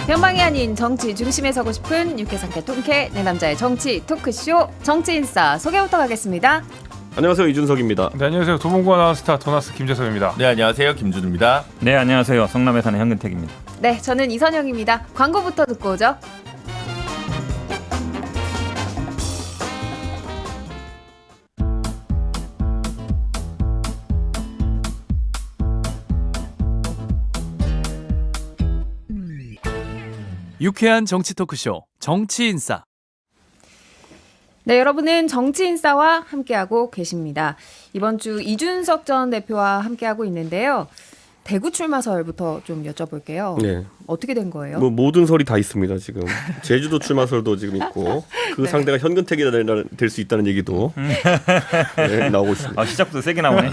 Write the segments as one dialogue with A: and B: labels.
A: 변방이 아닌 정치 중심에 서고 싶은 유쾌상쾌 통쾌 내 남자의 정치 토크쇼 정치인싸 소개부터 가겠습니다.
B: 안녕하세요, 이준석입니다.
C: 네, 안녕하세요. 도봉구 아나운스타 도나스 김재석입니다.
D: 네, 안녕하세요. 김준우입니다.
E: 네, 안녕하세요. 성남에 사는 현근택입니다.
A: 네, 저는 이선영입니다. 광고부터 듣고 오죠.
F: 유쾌한 정치 토크쇼 정치인싸.
A: 네, 여러분은 정치인싸와 함께하고 계십니다. 이번 주 이준석 전 대표와 함께하고 있는데요. 대구 출마설부터 좀 여쭤볼게요.
B: 네.
A: 어떻게 된 거예요?
B: 뭐 모든 설이 다 있습니다. 지금 제주도 출마설도 지금 있고 그
A: 네.
B: 상대가 현근택이 될 수 있다는 얘기도 네, 나오고 있습니다.
E: 시작부터 세게 나오네.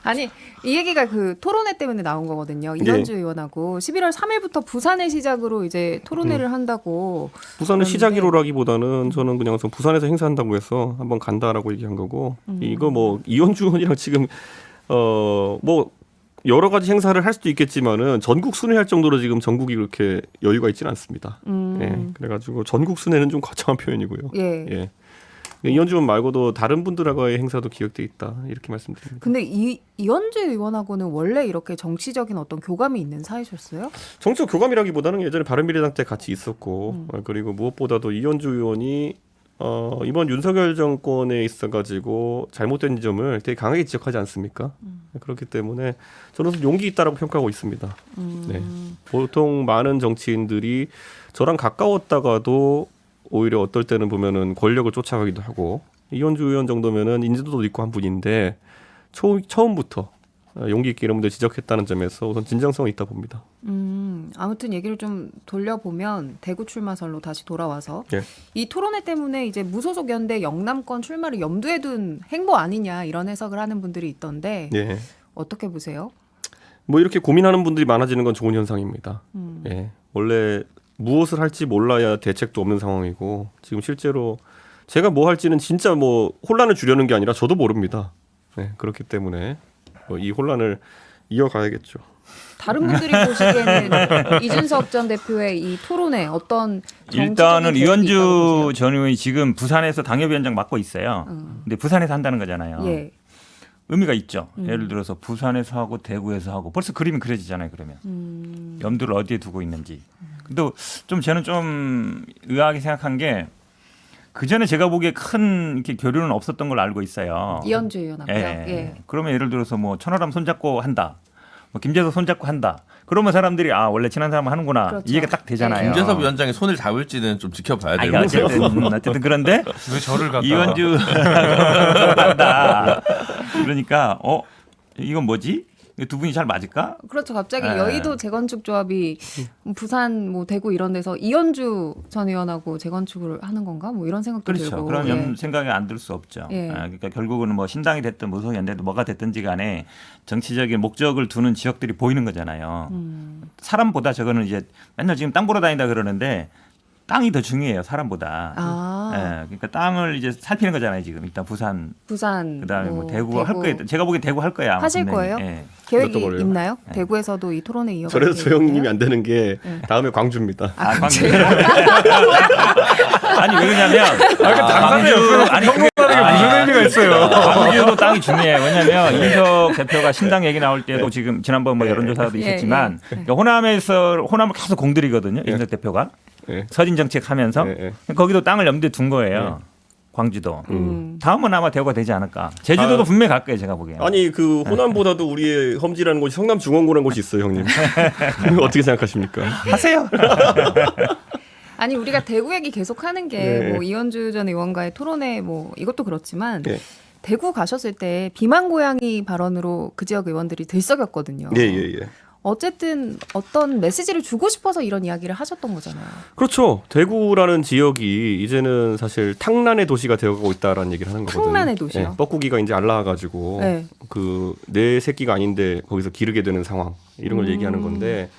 A: 아니, 이 얘기가 그 토론회 때문에 나온 거거든요. 이현주 의원하고 11월 3일부터 부산을 시작으로 이제 토론회를 한다고.
B: 부산은
A: 그런데...
B: 시작이로라기보다는 저는 그냥 부산에서 행사한다고 해서 한번 간다라고 얘기한 거고 이거 뭐 이현주 의원이랑 지금 뭐 여러 가지 행사를 할 수도 있겠지만은 전국 순회할 정도로 지금 전국이 그렇게 여유가 있지는 않습니다. 예, 그래가지고 전국 순회는 좀 거창한 표현이고요.
A: 예.
B: 예. 이현주 의원 말고도 다른 분들과의 행사도 기획돼 있다 이렇게 말씀드립니다.
A: 근데 이현주 의원하고는 원래 이렇게 정치적인 어떤 교감이 있는 사이셨어요?
B: 정치적 교감이라기보다는 예전에 바른미래당 때 같이 있었고 그리고 무엇보다도 이현주 의원이 이번 윤석열 정권에 있어가지고 잘못된 점을 되게 강하게 지적하지 않습니까? 그렇기 때문에 저는 용기 있다라고 평가하고 있습니다. 네. 보통 많은 정치인들이 저랑 가까웠다가도 오히려 어떨 때는 보면은 권력을 쫓아가기도 하고 이현주 의원 정도면은 인지도도 있고 한 분인데 처음부터 용기 있게 이런 분들 지적했다는 점에서 우선 진정성이 있다 봅니다.
A: 아무튼 얘기를 좀 돌려보면 대구 출마설로 다시 돌아와서
B: 예.
A: 이 토론회 때문에 이제 무소속 연대 영남권 출마를 염두에 둔 행보 아니냐 이런 해석을 하는 분들이 있던데
B: 예.
A: 어떻게 보세요?
B: 뭐 이렇게 고민하는 분들이 많아지는 건 좋은 현상입니다. 예. 원래 무엇을 할지 몰라야 대책도 없는 상황이고 지금 실제로 제가 뭐 할지는 진짜 뭐 혼란을 주려는 게 아니라 저도 모릅니다. 네, 그렇기 때문에 이 혼란을 이어가야겠죠.
A: 다른 분들이 보시기에는 이준석 전 대표의 이 토론회 어떤
E: 일단은 이현주 전 의원이 지금 부산에서 당협위원장 맡고 있어요. 근데 부산에서 한다는 거잖아요.
A: 예.
E: 의미가 있죠. 예를 들어서 부산에서 하고 대구에서 하고 벌써 그림이 그려지잖아요. 그러면 염두를 어디에 두고 있는지. 근데 좀 저는 좀 의아하게 생각한 게 그 전에 제가 보기에 큰 이렇게 교류는 없었던 걸로 알고 있어요.
A: 이현주 의원하고요.
E: 예.
A: 예.
E: 그러면 예를 들어서 뭐 천하람 손잡고 한다. 뭐 김재석 손잡고 한다. 그러면 사람들이 원래 친한 사람 하는구나.
A: 그렇죠.
E: 이해가 딱 되잖아요.
D: 김재섭 위원장이 손을 잡을지는 좀 지켜봐야 돼요.
E: 어쨌든 그런데
C: 왜 저를 갖다
E: 이현주 한다. 그러니까 이건 뭐지? 두 분이 잘 맞을까?
A: 그렇죠. 갑자기
E: 네.
A: 여의도 재건축 조합이 부산 뭐 대구 이런 데서 이현주 전 의원하고 재건축을 하는 건가? 뭐 이런 생각도
E: 그렇죠.
A: 들고.
E: 그런
A: 예.
E: 생각이 안 들 수 없죠.
A: 예.
E: 그러니까 결국은 뭐 신당이 됐든 무소속연대도 뭐가 됐든지 간에 정치적인 목적을 두는 지역들이 보이는 거잖아요. 사람보다 저거는 이제 맨날 지금 땅 보러 다닌다 그러는데 땅이 더 중요해요. 사람보다. 예, 그러니까 땅을 이제 살피는 거잖아요. 지금 일단 부산 그다음에 뭐 대구 할 거예요. 제가 보기엔 대구 할 거야.
A: 하실
E: 분명히.
A: 거예요?
E: 예.
A: 계획이
B: 어떤
A: 있나요?
E: 네.
A: 대구에서도 이 토론회 이어갈
B: 저래서 소영님이 안 되는 게
A: 네.
B: 다음에 광주입니다.
E: 광주. 아니 왜 그러냐면
C: 당사자
E: 아니
C: 평론가는 게 무슨 의미가 있어요?
E: 광주도 땅이 중요해요. 왜냐하면 이준석 대표가 신당 얘기 나올 때도 지금 지난번 뭐 여론조사도 있었지만 그러니까 호남을 계속 공들이거든요. 이준석 대표가
B: 예.
E: 서진 정책하면서
B: 예,
E: 거기도 땅을 염두에 둔 거예요. 광주도. 다음은 아마 대구가 되지 않을까. 제주도도 분명히 갈 거예요. 제가 보기에는.
B: 아니 그 호남보다도 우리의 험지라는 곳이 성남중원고라는 곳이 있어요, 형님. 어떻게 생각하십니까?
E: 하세요.
A: 아니 우리가 대구 얘기 계속 하는 게
B: 네.
A: 뭐 이현주 전 의원과의 토론회 뭐 이것도 그렇지만
B: 네.
A: 대구 가셨을 때 비만 고양이 발언으로 그 지역 의원들이 들썩였거든요.
B: 예.
A: 어쨌든 어떤 메시지를 주고 싶어서 이런 이야기를 하셨던 거잖아요.
B: 그렇죠. 대구라는 지역이 이제는 사실 탕란의 도시가 되어가고 있다라는 얘기를 하는 거거든요.
A: 탕란의 도시요?
B: 예, 뻐꾸기가 이제 알라와가지고
A: 네.
B: 내 새끼가 아닌데 거기서 기르게 되는 상황 이런 걸 얘기하는 건데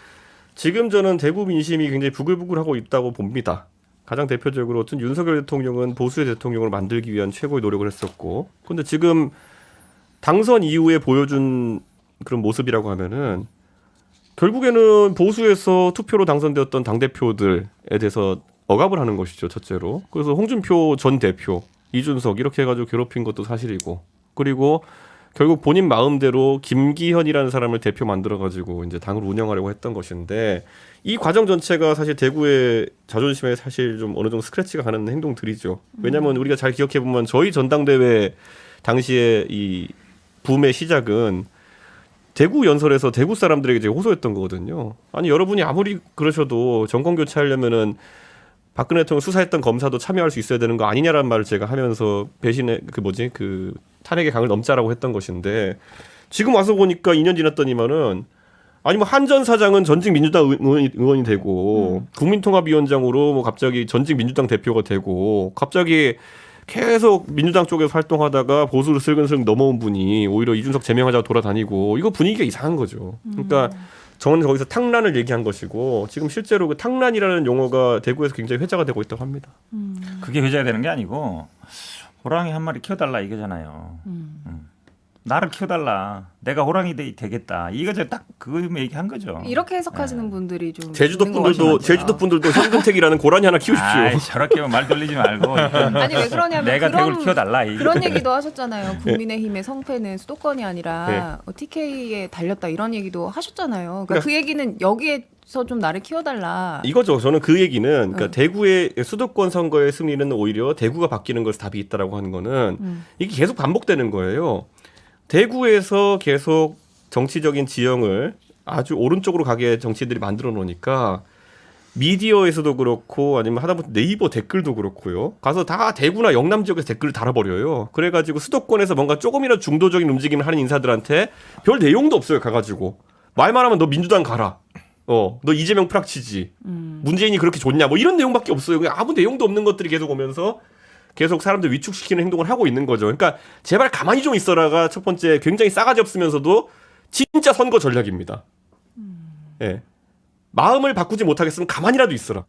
B: 지금 저는 대구 민심이 굉장히 부글부글하고 있다고 봅니다. 가장 대표적으로 어떤 윤석열 대통령은 보수의 대통령을 만들기 위한 최고의 노력을 했었고, 그런데 지금 당선 이후에 보여준 그런 모습이라고 하면은 결국에는 보수에서 투표로 당선되었던 당대표들에 대해서 억압을 하는 것이죠. 첫째로. 그래서 홍준표 전 대표, 이준석 이렇게 해가지고 괴롭힌 것도 사실이고, 그리고 결국 본인 마음대로 김기현이라는 사람을 대표 만들어가지고 이제 당을 운영하려고 했던 것인데, 이 과정 전체가 사실 대구의 자존심에 사실 좀 어느 정도 스크래치가 가는 행동들이죠. 왜냐하면 우리가 잘 기억해 보면 저희 전당대회 당시에 이 붐의 시작은 대구 연설에서 대구 사람들에게 제가 호소했던 거거든요. 아니 여러분이 아무리 그러셔도 정권 교체하려면은 박근혜 대통령 수사했던 검사도 참여할 수 있어야 되는 거 아니냐라는 말을 제가 하면서 배신의 그 탄핵의 강을 넘자라고 했던 것인데, 지금 와서 보니까 2년 지났더니만은 아니 뭐 한전 사장은 전직 민주당 의원이 되고 국민통합위원장으로 뭐 갑자기 전직 민주당 대표가 되고, 갑자기 계속 민주당 쪽에서 활동하다가 보수로 슬근슬근 넘어온 분이 오히려 이준석 제명하자고 돌아다니고, 이거 분위기가 이상한 거죠. 그러니까 저는 거기서 탕란을 얘기한 것이고, 지금 실제로 그 탕란이라는 용어가 대구에서 굉장히 회자가 되고 있다고 합니다.
E: 그게 회자가 되는 게 아니고 호랑이 한 마리 키워달라 이거잖아요. 나를 키워달라. 내가 호랑이 되겠다. 이거 딱 그거 얘기한 거죠.
A: 이렇게 해석하시는 분들이 좀
B: 제주도
A: 있는 것 같아요.
B: 분들도 현근택이라는 고라니 하나 키우십시오.
E: 아이, 저렇게 말 돌리지 말고.
A: 아니 왜 그러냐면
E: 내가 대구를 키워달라.
A: 그런 얘기도 하셨잖아요. 국민의힘의 성패는 수도권이 아니라 TK에 달렸다 이런 얘기도 하셨잖아요. 그러니까 그 얘기는 여기에서 좀 나를 키워달라.
B: 이거죠. 저는 그 얘기는 그러니까 대구의 수도권 선거의 승리는 오히려 대구가 바뀌는 것에 답이 있다라고 하는 거는 이게 계속 반복되는 거예요. 대구에서 계속 정치적인 지형을 아주 오른쪽으로 가게 정치들이 만들어 놓으니까 미디어에서도 그렇고 아니면 하다못해 네이버 댓글도 그렇고요. 가서 다 대구나 영남 지역에서 댓글을 달아버려요. 그래가지고 수도권에서 뭔가 조금이라도 중도적인 움직임을 하는 인사들한테 별 내용도 없어요. 가가지고 말만 하면 너 민주당 가라. 너 이재명 프락치지. 문재인이 그렇게 좋냐. 뭐 이런 내용밖에 없어요. 그냥 아무 내용도 없는 것들이 계속 오면서 계속 사람들 위축시키는 행동을 하고 있는 거죠. 그러니까 제발 가만히 좀 있어라가 첫 번째 굉장히 싸가지 없으면서도 진짜 선거 전략입니다. 예. 마음을 바꾸지 못하겠으면 가만히라도 있어라.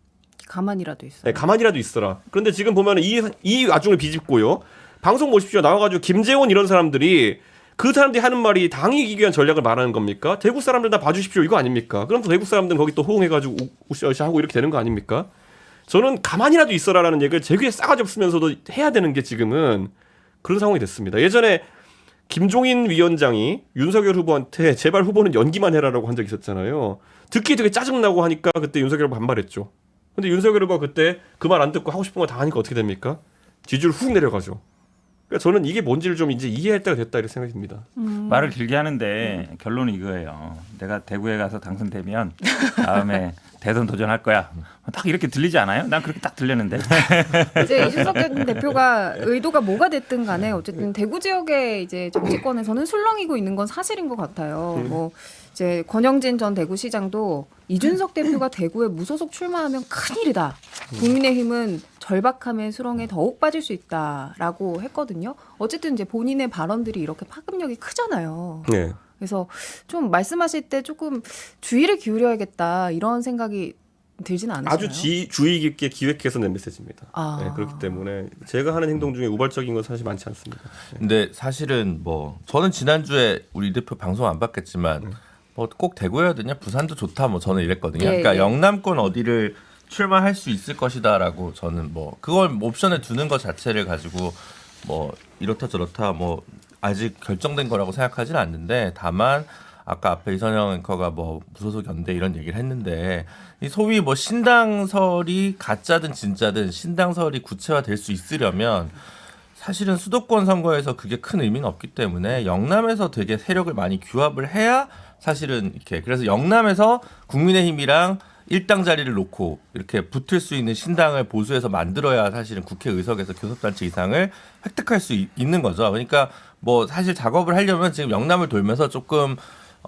A: 가만히라도 있어.
B: 네, 가만히라도 있어라. 그런데 지금 보면 이 와중을 비집고요. 방송 보십시오. 나와가지고 김재원 이런 사람들이 그 사람들이 하는 말이 당이 이기기 위한 전략을 말하는 겁니까? 대구 사람들 다 봐주십시오. 이거 아닙니까? 그럼 또 대구 사람들은 거기 또 호응해가지고 우시우시 하고 이렇게 되는 거 아닙니까? 저는 가만히라도 있어라라는 얘기를 제 귀에 싸가지 없으면서도 해야 되는 게 지금은 그런 상황이 됐습니다. 예전에 김종인 위원장이 윤석열 후보한테 제발 후보는 연기만 해라라고 한 적이 있었잖아요. 듣기 되게 짜증나고 하니까 그때 윤석열 후보 반발했죠. 근데 윤석열 후보가 그때 그 말 안 듣고 하고 싶은 거 다 하니까 어떻게 됩니까? 지지율 훅 내려가죠. 그러니까 저는 이게 뭔지를 좀 이제 이해할 때가 됐다 이렇게 생각이 듭니다.
E: 말을 길게 하는데 결론은 이거예요. 내가 대구에 가서 당선되면 다음에 대선 도전할 거야. 딱 이렇게 들리지 않아요? 난 그렇게 딱 들렸는데.
A: 이제 이준석 전 대표가 의도가 뭐가 됐든 간에 어쨌든 대구 지역의 이제 정치권에서는 술렁이고 있는 건 사실인 것 같아요. 뭐 이제 권영진 전 대구시장도 이준석 대표가 대구에 무소속 출마하면 큰일이다. 국민의힘은 절박함의 수렁에 더욱 빠질 수 있다라고 했거든요. 어쨌든 이제 본인의 발언들이 이렇게 파급력이 크잖아요.
B: 네.
A: 그래서 좀 말씀하실 때 조금 주의를 기울여야겠다 이런 생각이 들지는 않으시나요?
B: 아주 주의 깊게 기획해서 낸 메시지입니다.
A: 아.
B: 네, 그렇기 때문에 제가 하는 행동 중에 우발적인 건 사실 많지 않습니다.
D: 근데 사실은 뭐 저는 지난주에 우리 대표 방송 안 봤겠지만 뭐 꼭 대구여야 되냐 부산도 좋다 뭐 저는 이랬거든요.
A: 예,
D: 그러니까
A: 예.
D: 영남권 어디를 출마할 수 있을 것이다라고 저는 뭐 그걸 옵션에 두는 것 자체를 가지고 뭐 이렇다 저렇다 뭐 아직 결정된 거라고 생각하지는 않는데, 다만 아까 앞에 이선영 앵커가 뭐 무소속 연대 이런 얘기를 했는데 이 소위 뭐 신당설이 가짜든 진짜든 신당설이 구체화될 수 있으려면 사실은 수도권 선거에서 그게 큰 의미는 없기 때문에 영남에서 되게 세력을 많이 규합을 해야 사실은 이렇게, 그래서 영남에서 국민의힘이랑 일당 자리를 놓고 이렇게 붙을 수 있는 신당을 보수해서 만들어야 사실은 국회 의석에서 교섭단체 이상을 획득할 수 있는 거죠. 그러니까 뭐 사실 작업을 하려면 지금 영남을 돌면서 조금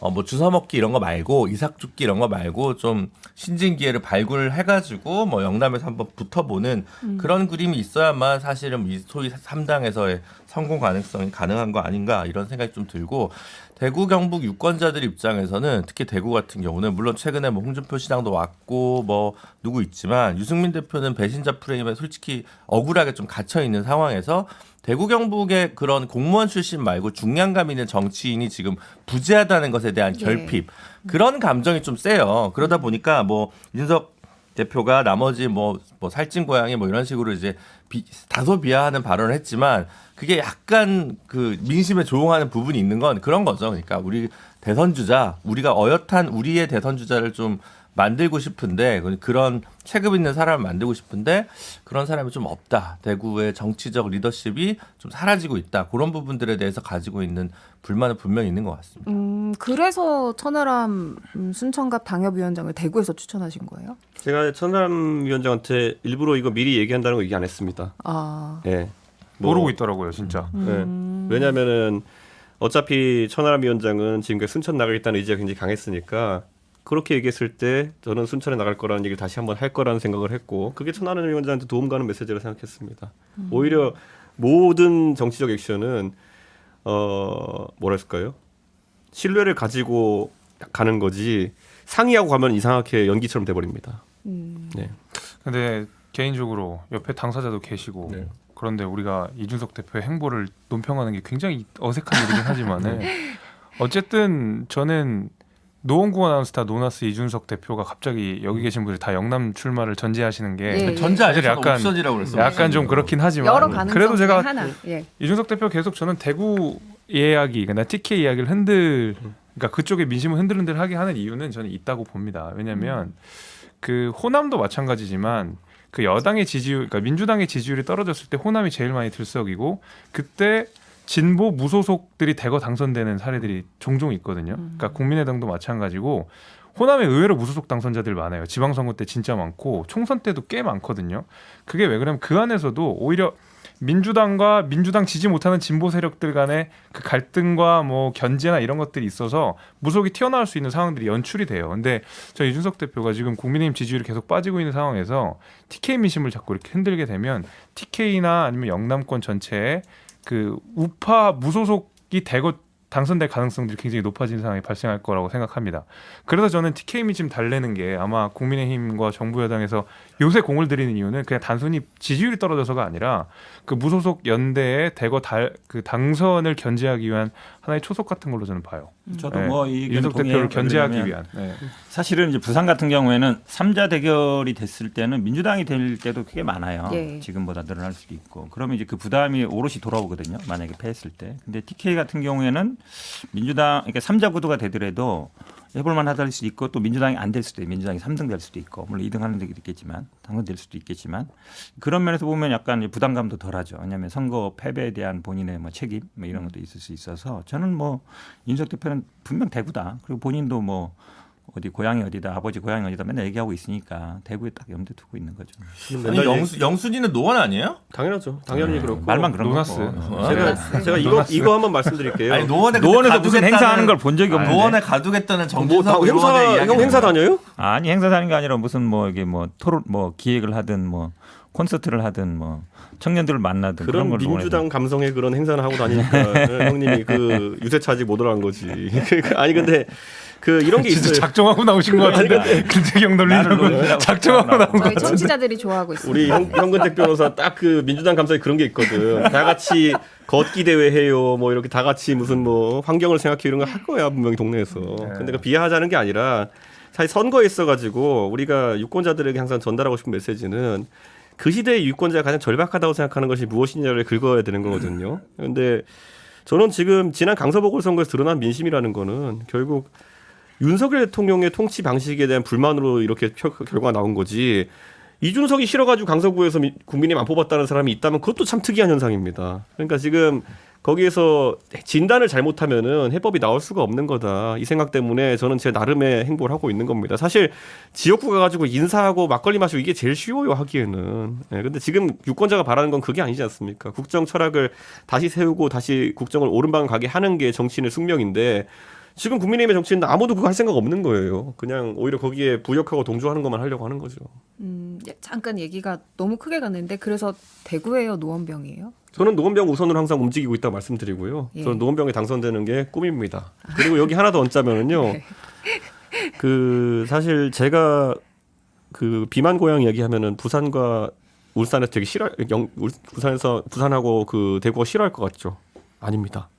D: 뭐 주워먹기 이런 거 말고 이삭죽기 이런 거 말고 좀 신진기회를 발굴해가지고 뭐 영남에서 한번 붙어보는 그런 그림이 있어야만 사실은 이 소위 3당에서의 성공 가능성이 가능한 거 아닌가 이런 생각이 좀 들고, 대구 경북 유권자들 입장에서는 특히 대구 같은 경우는 물론 최근에 뭐 홍준표 시장도 왔고 뭐 누구 있지만 유승민 대표는 배신자 프레임에 솔직히 억울하게 좀 갇혀 있는 상황에서 대구 경북의 그런 공무원 출신 말고 중량감 있는 정치인이 지금 부재하다는 것에 대한 결핍 그런 감정이 좀 세요. 그러다 보니까 뭐 이준석 대표가 나머지 뭐 살찐 고양이 뭐 이런 식으로 이제 다소 비하하는 발언을 했지만 그게 약간 그 민심에 조응하는 부분이 있는 건 그런 거죠. 그러니까 우리 대선 주자, 우리가 어엿한 우리의 대선 주자를 좀 만들고 싶은데 그런 체급 있는 사람을 만들고 싶은데 그런 사람이 좀 없다. 대구의 정치적 리더십이 좀 사라지고 있다. 그런 부분들에 대해서 가지고 있는 불만은 분명히 있는 것 같습니다.
A: 그래서 천하람 순천갑 당협위원장을 대구에서 추천하신 거예요?
B: 제가 천하람 위원장한테 일부러 이거 미리 얘기한다는 거 얘기 안 했습니다.
A: 아,
B: 예.
C: 모르고 있더라고요, 진짜.
B: 네. 왜냐하면은 어차피 천하람 위원장은 지금까지 순천 나가겠다는 의지가 굉장히 강했으니까 그렇게 얘기했을 때 저는 순천에 나갈 거라는 얘기를 다시 한번 할 거라는 생각을 했고 그게 천하람 위원장한테 도움 가는 메시지를 생각했습니다. 오히려 모든 정치적 액션은 뭐랄까요? 신뢰를 가지고 가는 거지 상의하고 가면 이상하게 연기처럼 돼버립니다. 네.
C: 근데 개인적으로 옆에 당사자도 계시고
B: 네.
C: 그런데 우리가 이준석 대표의 행보를 논평하는 게 굉장히 어색한 일이긴 하지만은 어쨌든 저는 노원구 아나운스타 노나스 이준석 대표가 갑자기 여기 계신 분들 다 영남 출마를 전제하시는 게
A: 예.
D: 전제 아니라
C: 약간-
D: 옵션이라고 그랬어요.
C: 약간 좀 그렇긴 하지만
A: 여러 가능성
C: 그래도
A: 중에
C: 제가
A: 하나. 예.
C: 이준석 대표 계속 저는 대구 이야기, 그러니까 TK 이야기를 그러니까 그쪽의 민심을 흔들흔들하게 하는 이유는 저는 있다고 봅니다. 왜냐하면 그 호남도 마찬가지지만 그 여당의 지지율, 그러니까 민주당의 지지율이 떨어졌을 때 호남이 제일 많이 들썩이고 그때 진보 무소속들이 대거 당선되는 사례들이 종종 있거든요. 그러니까 국민의당도 마찬가지고 호남에 의외로 무소속 당선자들 많아요. 지방선거 때 진짜 많고 총선 때도 꽤 많거든요. 그게 왜 그러면 그 안에서도 오히려 민주당과 민주당 지지 못하는 진보 세력들 간의 그 갈등과 뭐 견제나 이런 것들이 있어서 무속이 튀어나올 수 있는 상황들이 연출이 돼요. 근데 저 이준석 대표가 지금 국민의힘 지지율이 계속 빠지고 있는 상황에서 TK 민심을 자꾸 이렇게 흔들게 되면 TK나 아니면 영남권 전체에 그 우파 무소속이 대거 당선될 가능성들이 굉장히 높아지는 상황이 발생할 거라고 생각합니다. 그래서 저는 TK 민심 달래는 게 아마 국민의힘과 정부 여당에서 요새 공을 들이는 이유는 그냥 단순히 지지율이 떨어져서가 아니라 그 무소속 연대에 대거 그 당선을 견제하기 위한 하나의 초석 같은 걸로 저는 봐요.
E: 저도
C: 네.
E: 뭐 이
C: 이준석 대표를 견제하기 위한. 네.
E: 사실은 이제 부산 같은 경우에는 3자 대결이 됐을 때는 민주당이 될 때도 꽤 많아요.
A: 예.
E: 지금보다 늘어날 수도 있고. 그러면 이제 그 부담이 오롯이 돌아오거든요. 만약에 패했을 때. 근데 TK 같은 경우에는 민주당, 그러니까 3자 구도가 되더라도 해볼만 하다할 수도 있고 또 민주당이 안 될 수도 있고 민주당이 3등 될 수도 있고 물론 2등 하는 데도 있겠지만 당선될 수도 있겠지만 그런 면에서 보면 약간 부담감도 덜하죠. 왜냐하면 선거 패배에 대한 본인의 뭐 책임 뭐 이런 것도 있을 수 있어서 저는 뭐 이준석 대표는 분명 대구다. 그리고 본인도 뭐 어디 고향이 어디다 아버지 고향이 어디다 맨날 얘기하고 있으니까 대구에 딱 염두 두고 있는 거죠.
D: 아니, 영순이는 노원 아니에요?
B: 당연하죠. 당연히 그렇고
E: 말만 그런
C: 노나스.
E: 거고.
B: 제가 이거 한번 말씀드릴게요.
D: 아니 노원에
E: 노원에서 무슨 행사하는 걸 본 적이 없는데.
D: 노원에 가두겠다는
B: 뭐
D: 정진석 의원의 이야기.
B: 형 행사 다녀요?
E: 아니 행사 다니는 게 아니라 무슨 뭐 이게 뭐 토론 뭐 기획을 하든 뭐 콘서트를 하든 뭐 청년들을 만나든 그런
B: 그런
E: 걸
B: 민주당 감성의 그런 행사를 하고 다니니까 형님이 그 유세차직 못 올라간 거지. 아니 근데 그 이런 게
C: 진짜
B: 있어요.
C: 작정하고 나오신 것 같은데 근재경 놀리려고 작정하고 나온 것
A: 저희
C: 같은데.
A: 청취자들이 좋아하고 있습니다.
B: 우리 현근택 변호사 딱 그 민주당 감성에 그런 게 있거든. 다 같이 걷기 대회 해요. 뭐 이렇게 다 같이 무슨 뭐 환경을 생각해 이런 거 할 거야 분명히 동네에서. 근데 그 비하하자는 게 아니라 사실 선거에 있어가지고 우리가 유권자들에게 항상 전달하고 싶은 메시지는 그 시대의 유권자가 가장 절박하다고 생각하는 것이 무엇이냐를 긁어야 되는 거거든요. 그런데 저는 지금 지난 강서보궐선거에서 드러난 민심이라는 거는 결국 윤석열 대통령의 통치 방식에 대한 불만으로 이렇게 결과가 나온 거지. 이준석이 싫어가지고 강서구에서 국민의힘 안 뽑았다는 사람이 있다면 그것도 참 특이한 현상입니다. 그러니까 지금 거기에서 진단을 잘못하면은 해법이 나올 수가 없는 거다. 이 생각 때문에 저는 제 나름의 행보를 하고 있는 겁니다. 사실 지역구 가가지고 인사하고 막걸리 마시고 이게 제일 쉬워요 하기에는. 네, 근데 지금 유권자가 바라는 건 그게 아니지 않습니까? 국정 철학을 다시 세우고 다시 국정을 오른방 가게 하는 게 정치인의 숙명인데 지금 국민의힘의 정치인은 아무도 그거 할 생각 없는 거예요. 그냥 오히려 거기에 부역하고 동조하는 것만 하려고 하는 거죠.
A: 잠깐 얘기가 너무 크게 갔는데 그래서 대구예요, 노원병이에요?
B: 저는 노원병 우선으로 항상 움직이고 있다고 말씀드리고요.
A: 예.
B: 저는 노원병에 당선되는 게 꿈입니다. 그리고 여기 하나 더 얹자면은요.
A: 네.
B: 그 사실 제가 그 비만 고향 이야기하면은 부산과 울산에서 되게 싫어 부산에서 부산하고 그 대구가 싫어할 것 같죠? 아닙니다.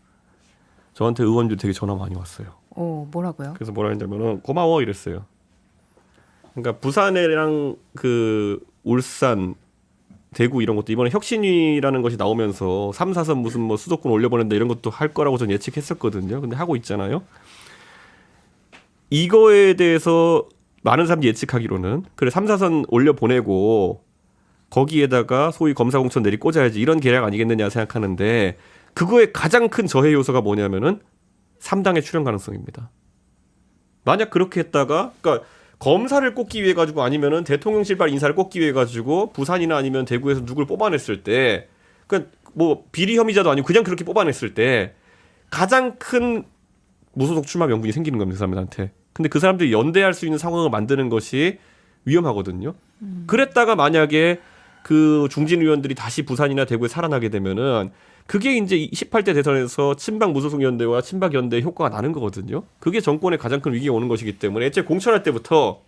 B: 저한테 의원들 되게 전화 많이 왔어요.
A: 뭐라고요?
B: 그래서 뭐라 했냐면은 고마워 이랬어요. 그러니까 부산이랑 그 울산, 대구 이런 것도 이번에 혁신위라는 것이 나오면서 3, 4선 무슨 뭐 수도권 올려보낸다 이런 것도 할 거라고 전 예측했었거든요. 근데 하고 있잖아요. 이거에 대해서 많은 사람들이 예측하기로는 그래 3, 4선 올려보내고 거기에다가 소위 검사공천 내리 꽂아야지 이런 계략 아니겠느냐 생각하는데 그거의 가장 큰 저해 요소가 뭐냐면은 3당의 출연 가능성입니다. 만약 그렇게 했다가 그러니까 검사를 꼽기 위해 가지고 아니면은 대통령실발 인사를 꼽기 위해 가지고 부산이나 아니면 대구에서 누굴 뽑아냈을 때 그러니까 뭐 비리 혐의자도 아니고 그냥 그렇게 뽑아냈을 때 가장 큰 무소속 출마 명분이 생기는 겁니다. 그 사람들한테. 근데 그 사람들이 연대할 수 있는 상황을 만드는 것이 위험하거든요. 그랬다가 만약에 그 중진 의원들이 다시 부산이나 대구에 살아나게 되면은 그게 이제 18대 대선에서 친박 무소속 연대와 친박 연대 효과가 나는 거거든요. 그게 정권의 가장 큰 위기가 오는 것이기 때문에 애초에 공천할 때부터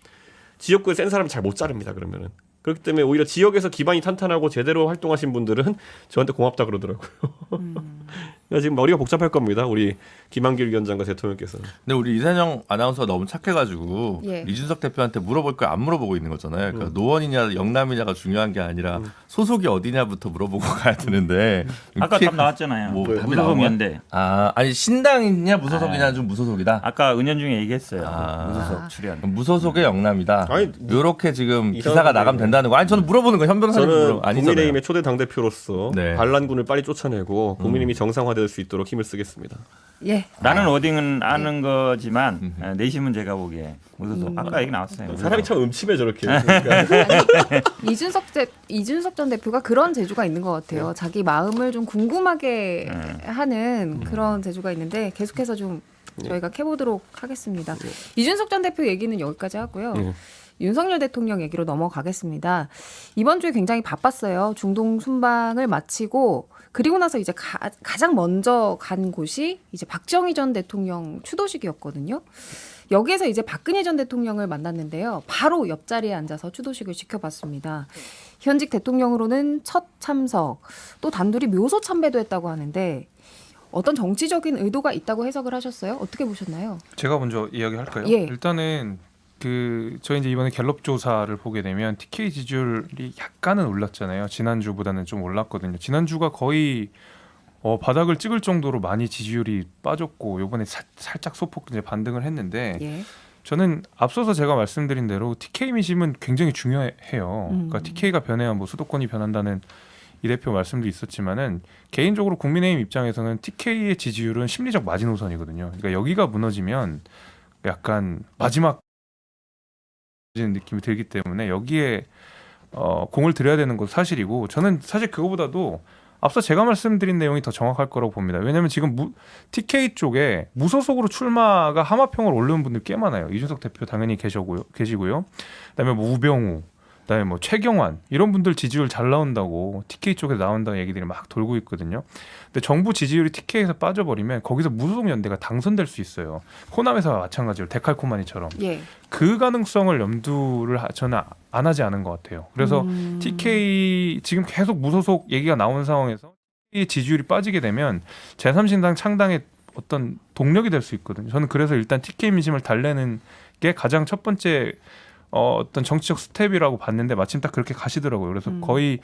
B: 지역구에 센 사람 잘 못 자릅니다. 그러면은. 그렇기 때문에 오히려 지역에서 기반이 탄탄하고 제대로 활동하신 분들은 저한테 고맙다 그러더라고요. 그러니까 지금 머리가 복잡할 겁니다. 우리 김한길 위원장과 대통령께서는.
D: 근데 우리 이선영 아나운서가 너무 착해가지고
A: 예.
D: 이준석 대표한테 물어볼 걸 안 물어보고 있는 거잖아요. 그러니까 노원이냐 영남이냐가 중요한 게 아니라 소속이 어디냐부터 물어보고 가야 되는데
E: 아까 답 나왔잖아요.
D: 뭐 답이
E: 무소속
D: 나온
E: 연대.
D: 아니 신당이냐 무소속이냐 좀 무소속이다.
E: 아까 은연중에 얘기했어요.
D: 아.
E: 무소속 출연.
D: 무소속의 영남이다.
B: 아니,
D: 이렇게 지금
B: 이상하게
D: 기사가 나가면 된다는 거. 아니 저는 물어보는 거 현 변호사님
B: 저는
D: 아니잖아요.
B: 국민의힘의 초대 당대표로서
D: 네.
B: 반란군을 빨리 쫓아내고 국민의힘이 정상화될 수 있도록 힘을 쓰겠습니다.
A: 예.
E: 나는 워딩은 아는 거지만 내심은 제가 보기에 무소속. 아까 얘기 나왔어요.
B: 사람이 참 음침해 저렇게. 그러니까
A: 이준석 전 대표가 그런 재주가 있는 것 같아요. 자기 마음을 좀 궁금하게 하는 그런 재주가 있는데 계속해서 좀 저희가 캐보도록 하겠습니다. 이준석 전 대표 얘기는 여기까지 하고요. 윤석열 대통령 얘기로 넘어가겠습니다. 이번 주에 굉장히 바빴어요. 중동 순방을 마치고 그리고 나서 이제 가장 먼저 간 곳이 이제 박정희 전 대통령 추도식이었거든요. 여기에서 이제 박근혜 전 대통령을 만났는데요. 바로 옆자리에 앉아서 추도식을 지켜봤습니다. 현직 대통령으로는 첫 참석, 또 단둘이 묘소 참배도 했다고 하는데 어떤 정치적인 의도가 있다고 해석을 하셨어요? 어떻게 보셨나요?
C: 제가 먼저 이야기할까요?
A: 예.
C: 일단은 저희 이제 이번에 갤럽 조사를 보게 되면 TK 지지율이 약간은 올랐잖아요. 지난주보다는 좀 올랐거든요. 지난주가 거의 바닥을 찍을 정도로 많이 지지율이 빠졌고 이번에 살짝 소폭 이제 반등을 했는데
A: 예.
C: 저는 앞서서 제가 말씀드린 대로 TK 민심은 굉장히 중요해요. 그러니까 TK가 변해야 뭐 수도권이 변한다는 이 대표 말씀도 있었지만은 개인적으로 국민의힘 입장에서는 TK의 지지율은 심리적 마지노선이거든요. 그러니까 여기가 무너지면 약간 마지막 느낌이 들기 때문에 여기에 공을 들여야 되는 것도 사실이고 저는 사실 그거보다도 앞서 제가 말씀드린 내용이 더 정확할 거라고 봅니다. 왜냐하면 지금 TK 쪽에 무소속으로 출마가 하마평을 올리는 분들 꽤 많아요. 이준석 대표 당연히 계시고요. 그다음에 뭐 우병우, 그다음에 뭐 최경환 이런 분들 지지율 잘 나온다고 TK 쪽에 나온다는 얘기들이 막 돌고 있거든요. 근데 정부 지지율이 TK에서 빠져버리면 거기서 무소속 연대가 당선될 수 있어요. 호남에서와 마찬가지로 데칼코마니처럼
A: 예.
C: 그 가능성을 염두를 저는 안 하지 않은 것 같아요. 그래서 TK 지금 계속 무소속 얘기가 나오는 상황에서 TK 지지율이 빠지게 되면 제3신당 창당의 어떤 동력이 될 수 있거든요. 저는 그래서 일단 TK 민심을 달래는 게 가장 첫 번째 어떤 정치적 스텝이라고 봤는데 마침 딱 그렇게 가시더라고요. 그래서 거의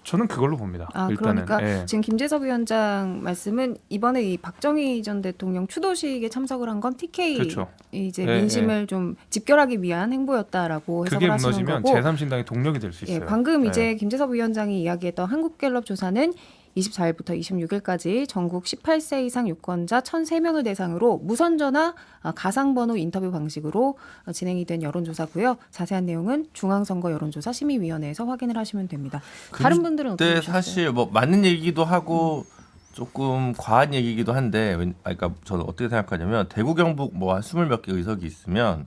C: 저는 그걸로 봅니다. 일단은.
A: 그러니까
C: 예.
A: 지금 김재섭 위원장 말씀은 이번에 이 박정희 전 대통령 추도식에 참석을 한 건 TK
C: 그렇죠.
A: 이제
C: 예,
A: 민심을 좀 집결하기 위한 행보였다라고 해석을
C: 그게
A: 하시는
C: 무너지면
A: 거고.
C: 제3신당의 동력이 될 수 있어요.
A: 예, 방금
C: 예.
A: 이제 김재섭 위원장이 이야기했던 한국갤럽 조사는 24일부터 26일까지 전국 18세 이상 유권자 1,003명을 대상으로 무선전화 가상번호 인터뷰 방식으로 진행이 된 여론조사고요. 자세한 내용은 중앙선거 여론조사 심의위원회에서 확인을 하시면 됩니다. 다른 분들은 어떻게
D: 근데
A: 보셨어요?
D: 사실 뭐 맞는 얘기기도 하고 조금 과한 얘기기도 한데 그러니까 저는 어떻게 생각하냐면 대구 경북 뭐 한 20몇 개 의석이 있으면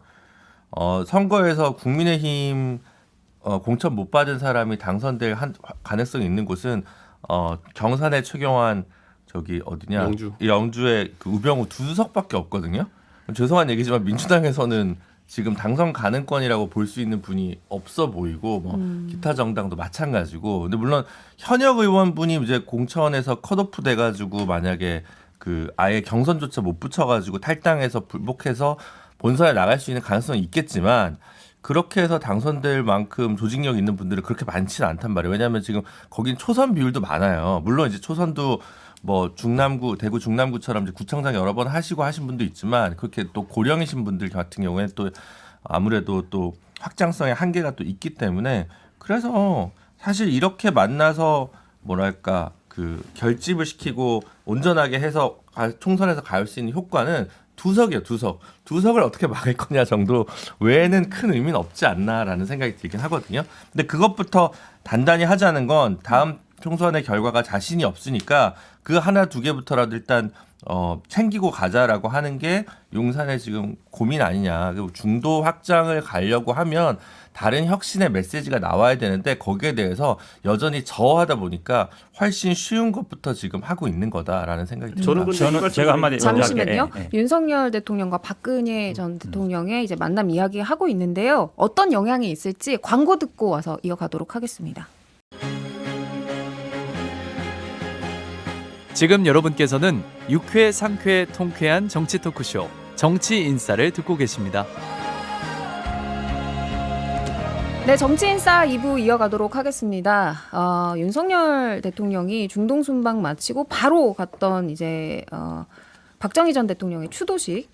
D: 선거에서 국민의힘 공천 못 받은 사람이 당선될 가능성이 있는 곳은 경산의 최경환 저기 어디냐 영주의 그 우병우 두 석밖에 없거든요. 죄송한 얘기지만 민주당에서는 지금 당선 가능권이라고 볼 수 있는 분이 없어 보이고 뭐 기타 정당도 마찬가지고. 근데 물론 현역 의원분이 이제 공천에서 컷오프 돼가지고 만약에 그 아예 경선조차 못 붙여가지고 탈당해서 불복해서 본선에 나갈 수 있는 가능성이 있겠지만 그렇게 해서 당선될 만큼 조직력 있는 분들은 그렇게 많지는 않단 말이에요. 왜냐하면 지금 거긴 초선 비율도 많아요. 물론 이제 초선도 뭐 중남구, 대구 중남구처럼 이제 구청장 여러 번 하시고 하신 분도 있지만 그렇게 또 고령이신 분들 같은 경우에 또 아무래도 또 확장성의 한계가 또 있기 때문에 그래서 사실 이렇게 만나서 뭐랄까 그 결집을 시키고 온전하게 해서 총선에서 갈 수 있는 효과는 두석이에요, 두석. 두석을 어떻게 막을 거냐 정도 외에는 큰 의미는 없지 않나라는 생각이 들긴 하거든요. 근데 그것부터 단단히 하자는 건 다음 총선의 결과가 자신이 없으니까 그 하나 두 개부터라도 일단 챙기고 가자라고 하는 게 용산의 지금 고민 아니냐. 그리고 중도 확장을 가려고 하면 다른 혁신의 메시지가 나와야 되는데 거기에 대해서 여전히 저하다 보니까 훨씬 쉬운 것부터 지금 하고 있는 거다라는 생각이 듭니다.
B: 저는 근데
E: 저는 제가 한마디
A: 잠시만요.
E: 예, 예.
A: 윤석열 대통령과 박근혜 전 대통령의 이제 만남 이야기 하고 있는데요. 어떤 영향이 있을지 광고 듣고 와서 이어가도록 하겠습니다.
F: 지금 여러분께서는 6회, 상쾌, 통쾌한 정치 토크쇼 정치 인사를 듣고 계십니다.
A: 네, 정치인싸 2부 이어가도록 하겠습니다. 윤석열 대통령이 중동 순방 마치고 바로 갔던 이제 박정희 전 대통령의 추도식.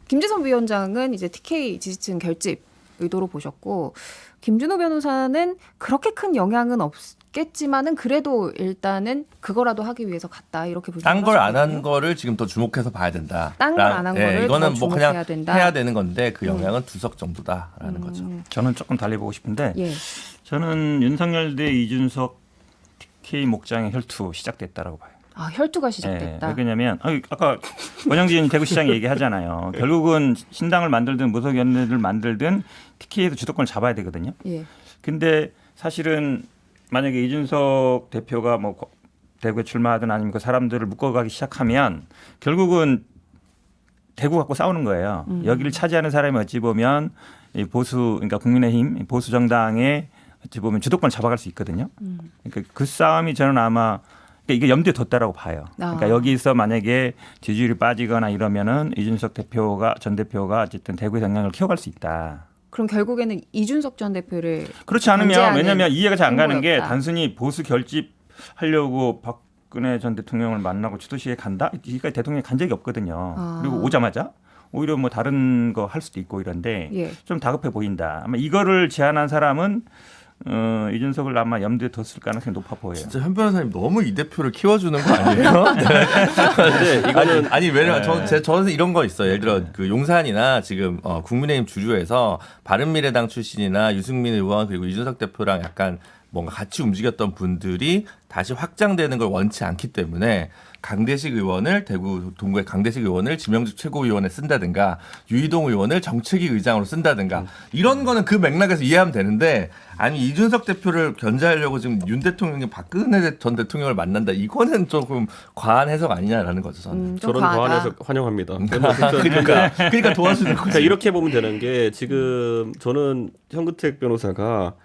A: 김재선 위원장은 이제 TK 지지층 결집 의도로 보셨고 김준호 변호사는 그렇게 큰 영향은 없겠지만은 그래도 일단은 그거라도 하기 위해서 갔다 이렇게 보시는
D: 딴 걸 안 한 거를 지금 더 주목해서 봐야 된다.
A: 딴 걸 안 한 거를
D: 이거는
A: 더
D: 뭐 그냥
A: 주목해야 된다.
D: 해야 되는 건데 그 영향은 두석 정도다라는 거죠.
E: 저는 조금 달리 보고 싶은데
A: 예.
E: 저는 윤석열 대 이준석 TK 목장의 혈투 시작됐다라고 봐요.
A: 아, 혈투가
E: 예,
A: 시작됐다.
E: 왜냐면 아까 원영진 대구시장 얘기하잖아요. 결국은 신당을 만들든 무소연대를 만들든 TK에서 주도권을 잡아야 되거든요.
A: 예.
E: 근데 사실은 만약에 이준석 대표가 뭐 대구에 출마하든 아니면 그 사람들을 묶어가기 시작하면 결국은 대구 갖고 싸우는 거예요. 여기를 차지하는 사람이 어찌 보면 이 보수 그러니까 국민의힘 보수 정당의 어찌 보면 주도권을 잡아갈 수 있거든요. 그러니까 그 싸움이 저는 아마 이게 염두에 뒀다라고 봐요. 그러니까 여기서 만약에 지지율이 빠지거나 이러면은 이준석 대표가 전 대표가 어쨌든 대구의 영향을 키워갈 수 있다.
A: 그럼 결국에는 이준석 전 대표를
E: 그렇지 않으면
A: 견제하는
E: 왜냐하면 이해가 잘 안 가는 게
A: 행보였다.
E: 단순히 보수 결집하려고 박근혜 전 대통령을 만나고 추도식에 간다? 이까지 대통령이 간 적이 없거든요. 그리고 오자마자 오히려 뭐 다른 거 할 수도 있고 이런데
A: 예.
E: 좀 다급해 보인다. 아마 이거를 제안한 사람은 이준석을 아마 염두에 뒀을 가능성이 높아 보여요.
D: 진짜 현 변호사님 너무 이 대표를 키워주는 거 아니에요?
B: 근데 이거는
D: 아니 왜냐면 저는 이런 거 있어요. 예를 들어 그 용산이나 지금 국민의힘 주류에서 바른미래당 출신이나 유승민 의원 그리고 이준석 대표랑 약간 뭔가 같이 움직였던 분들이 다시 확장되는 걸 원치 않기 때문에 강대식 의원을 대구 동구의 강대식 의원을 지명직 최고위원에 쓴다든가 유이동 의원을 정책위 의장으로 쓴다든가 이런 거는 그 맥락에서 이해하면 되는데 아니 이준석 대표를 견제하려고 지금 윤 대통령이 박근혜 전 대통령을 만난다 이거는 조금 과한 해석 아니냐라는 거죠 저는.
A: 좀
B: 저런
A: 과하다.
B: 과한 해석 환영합니다.
D: 그러니까 도와주는 거죠.
B: 그러니까 이렇게 보면 되는 게 지금 저는 현근택 변호사가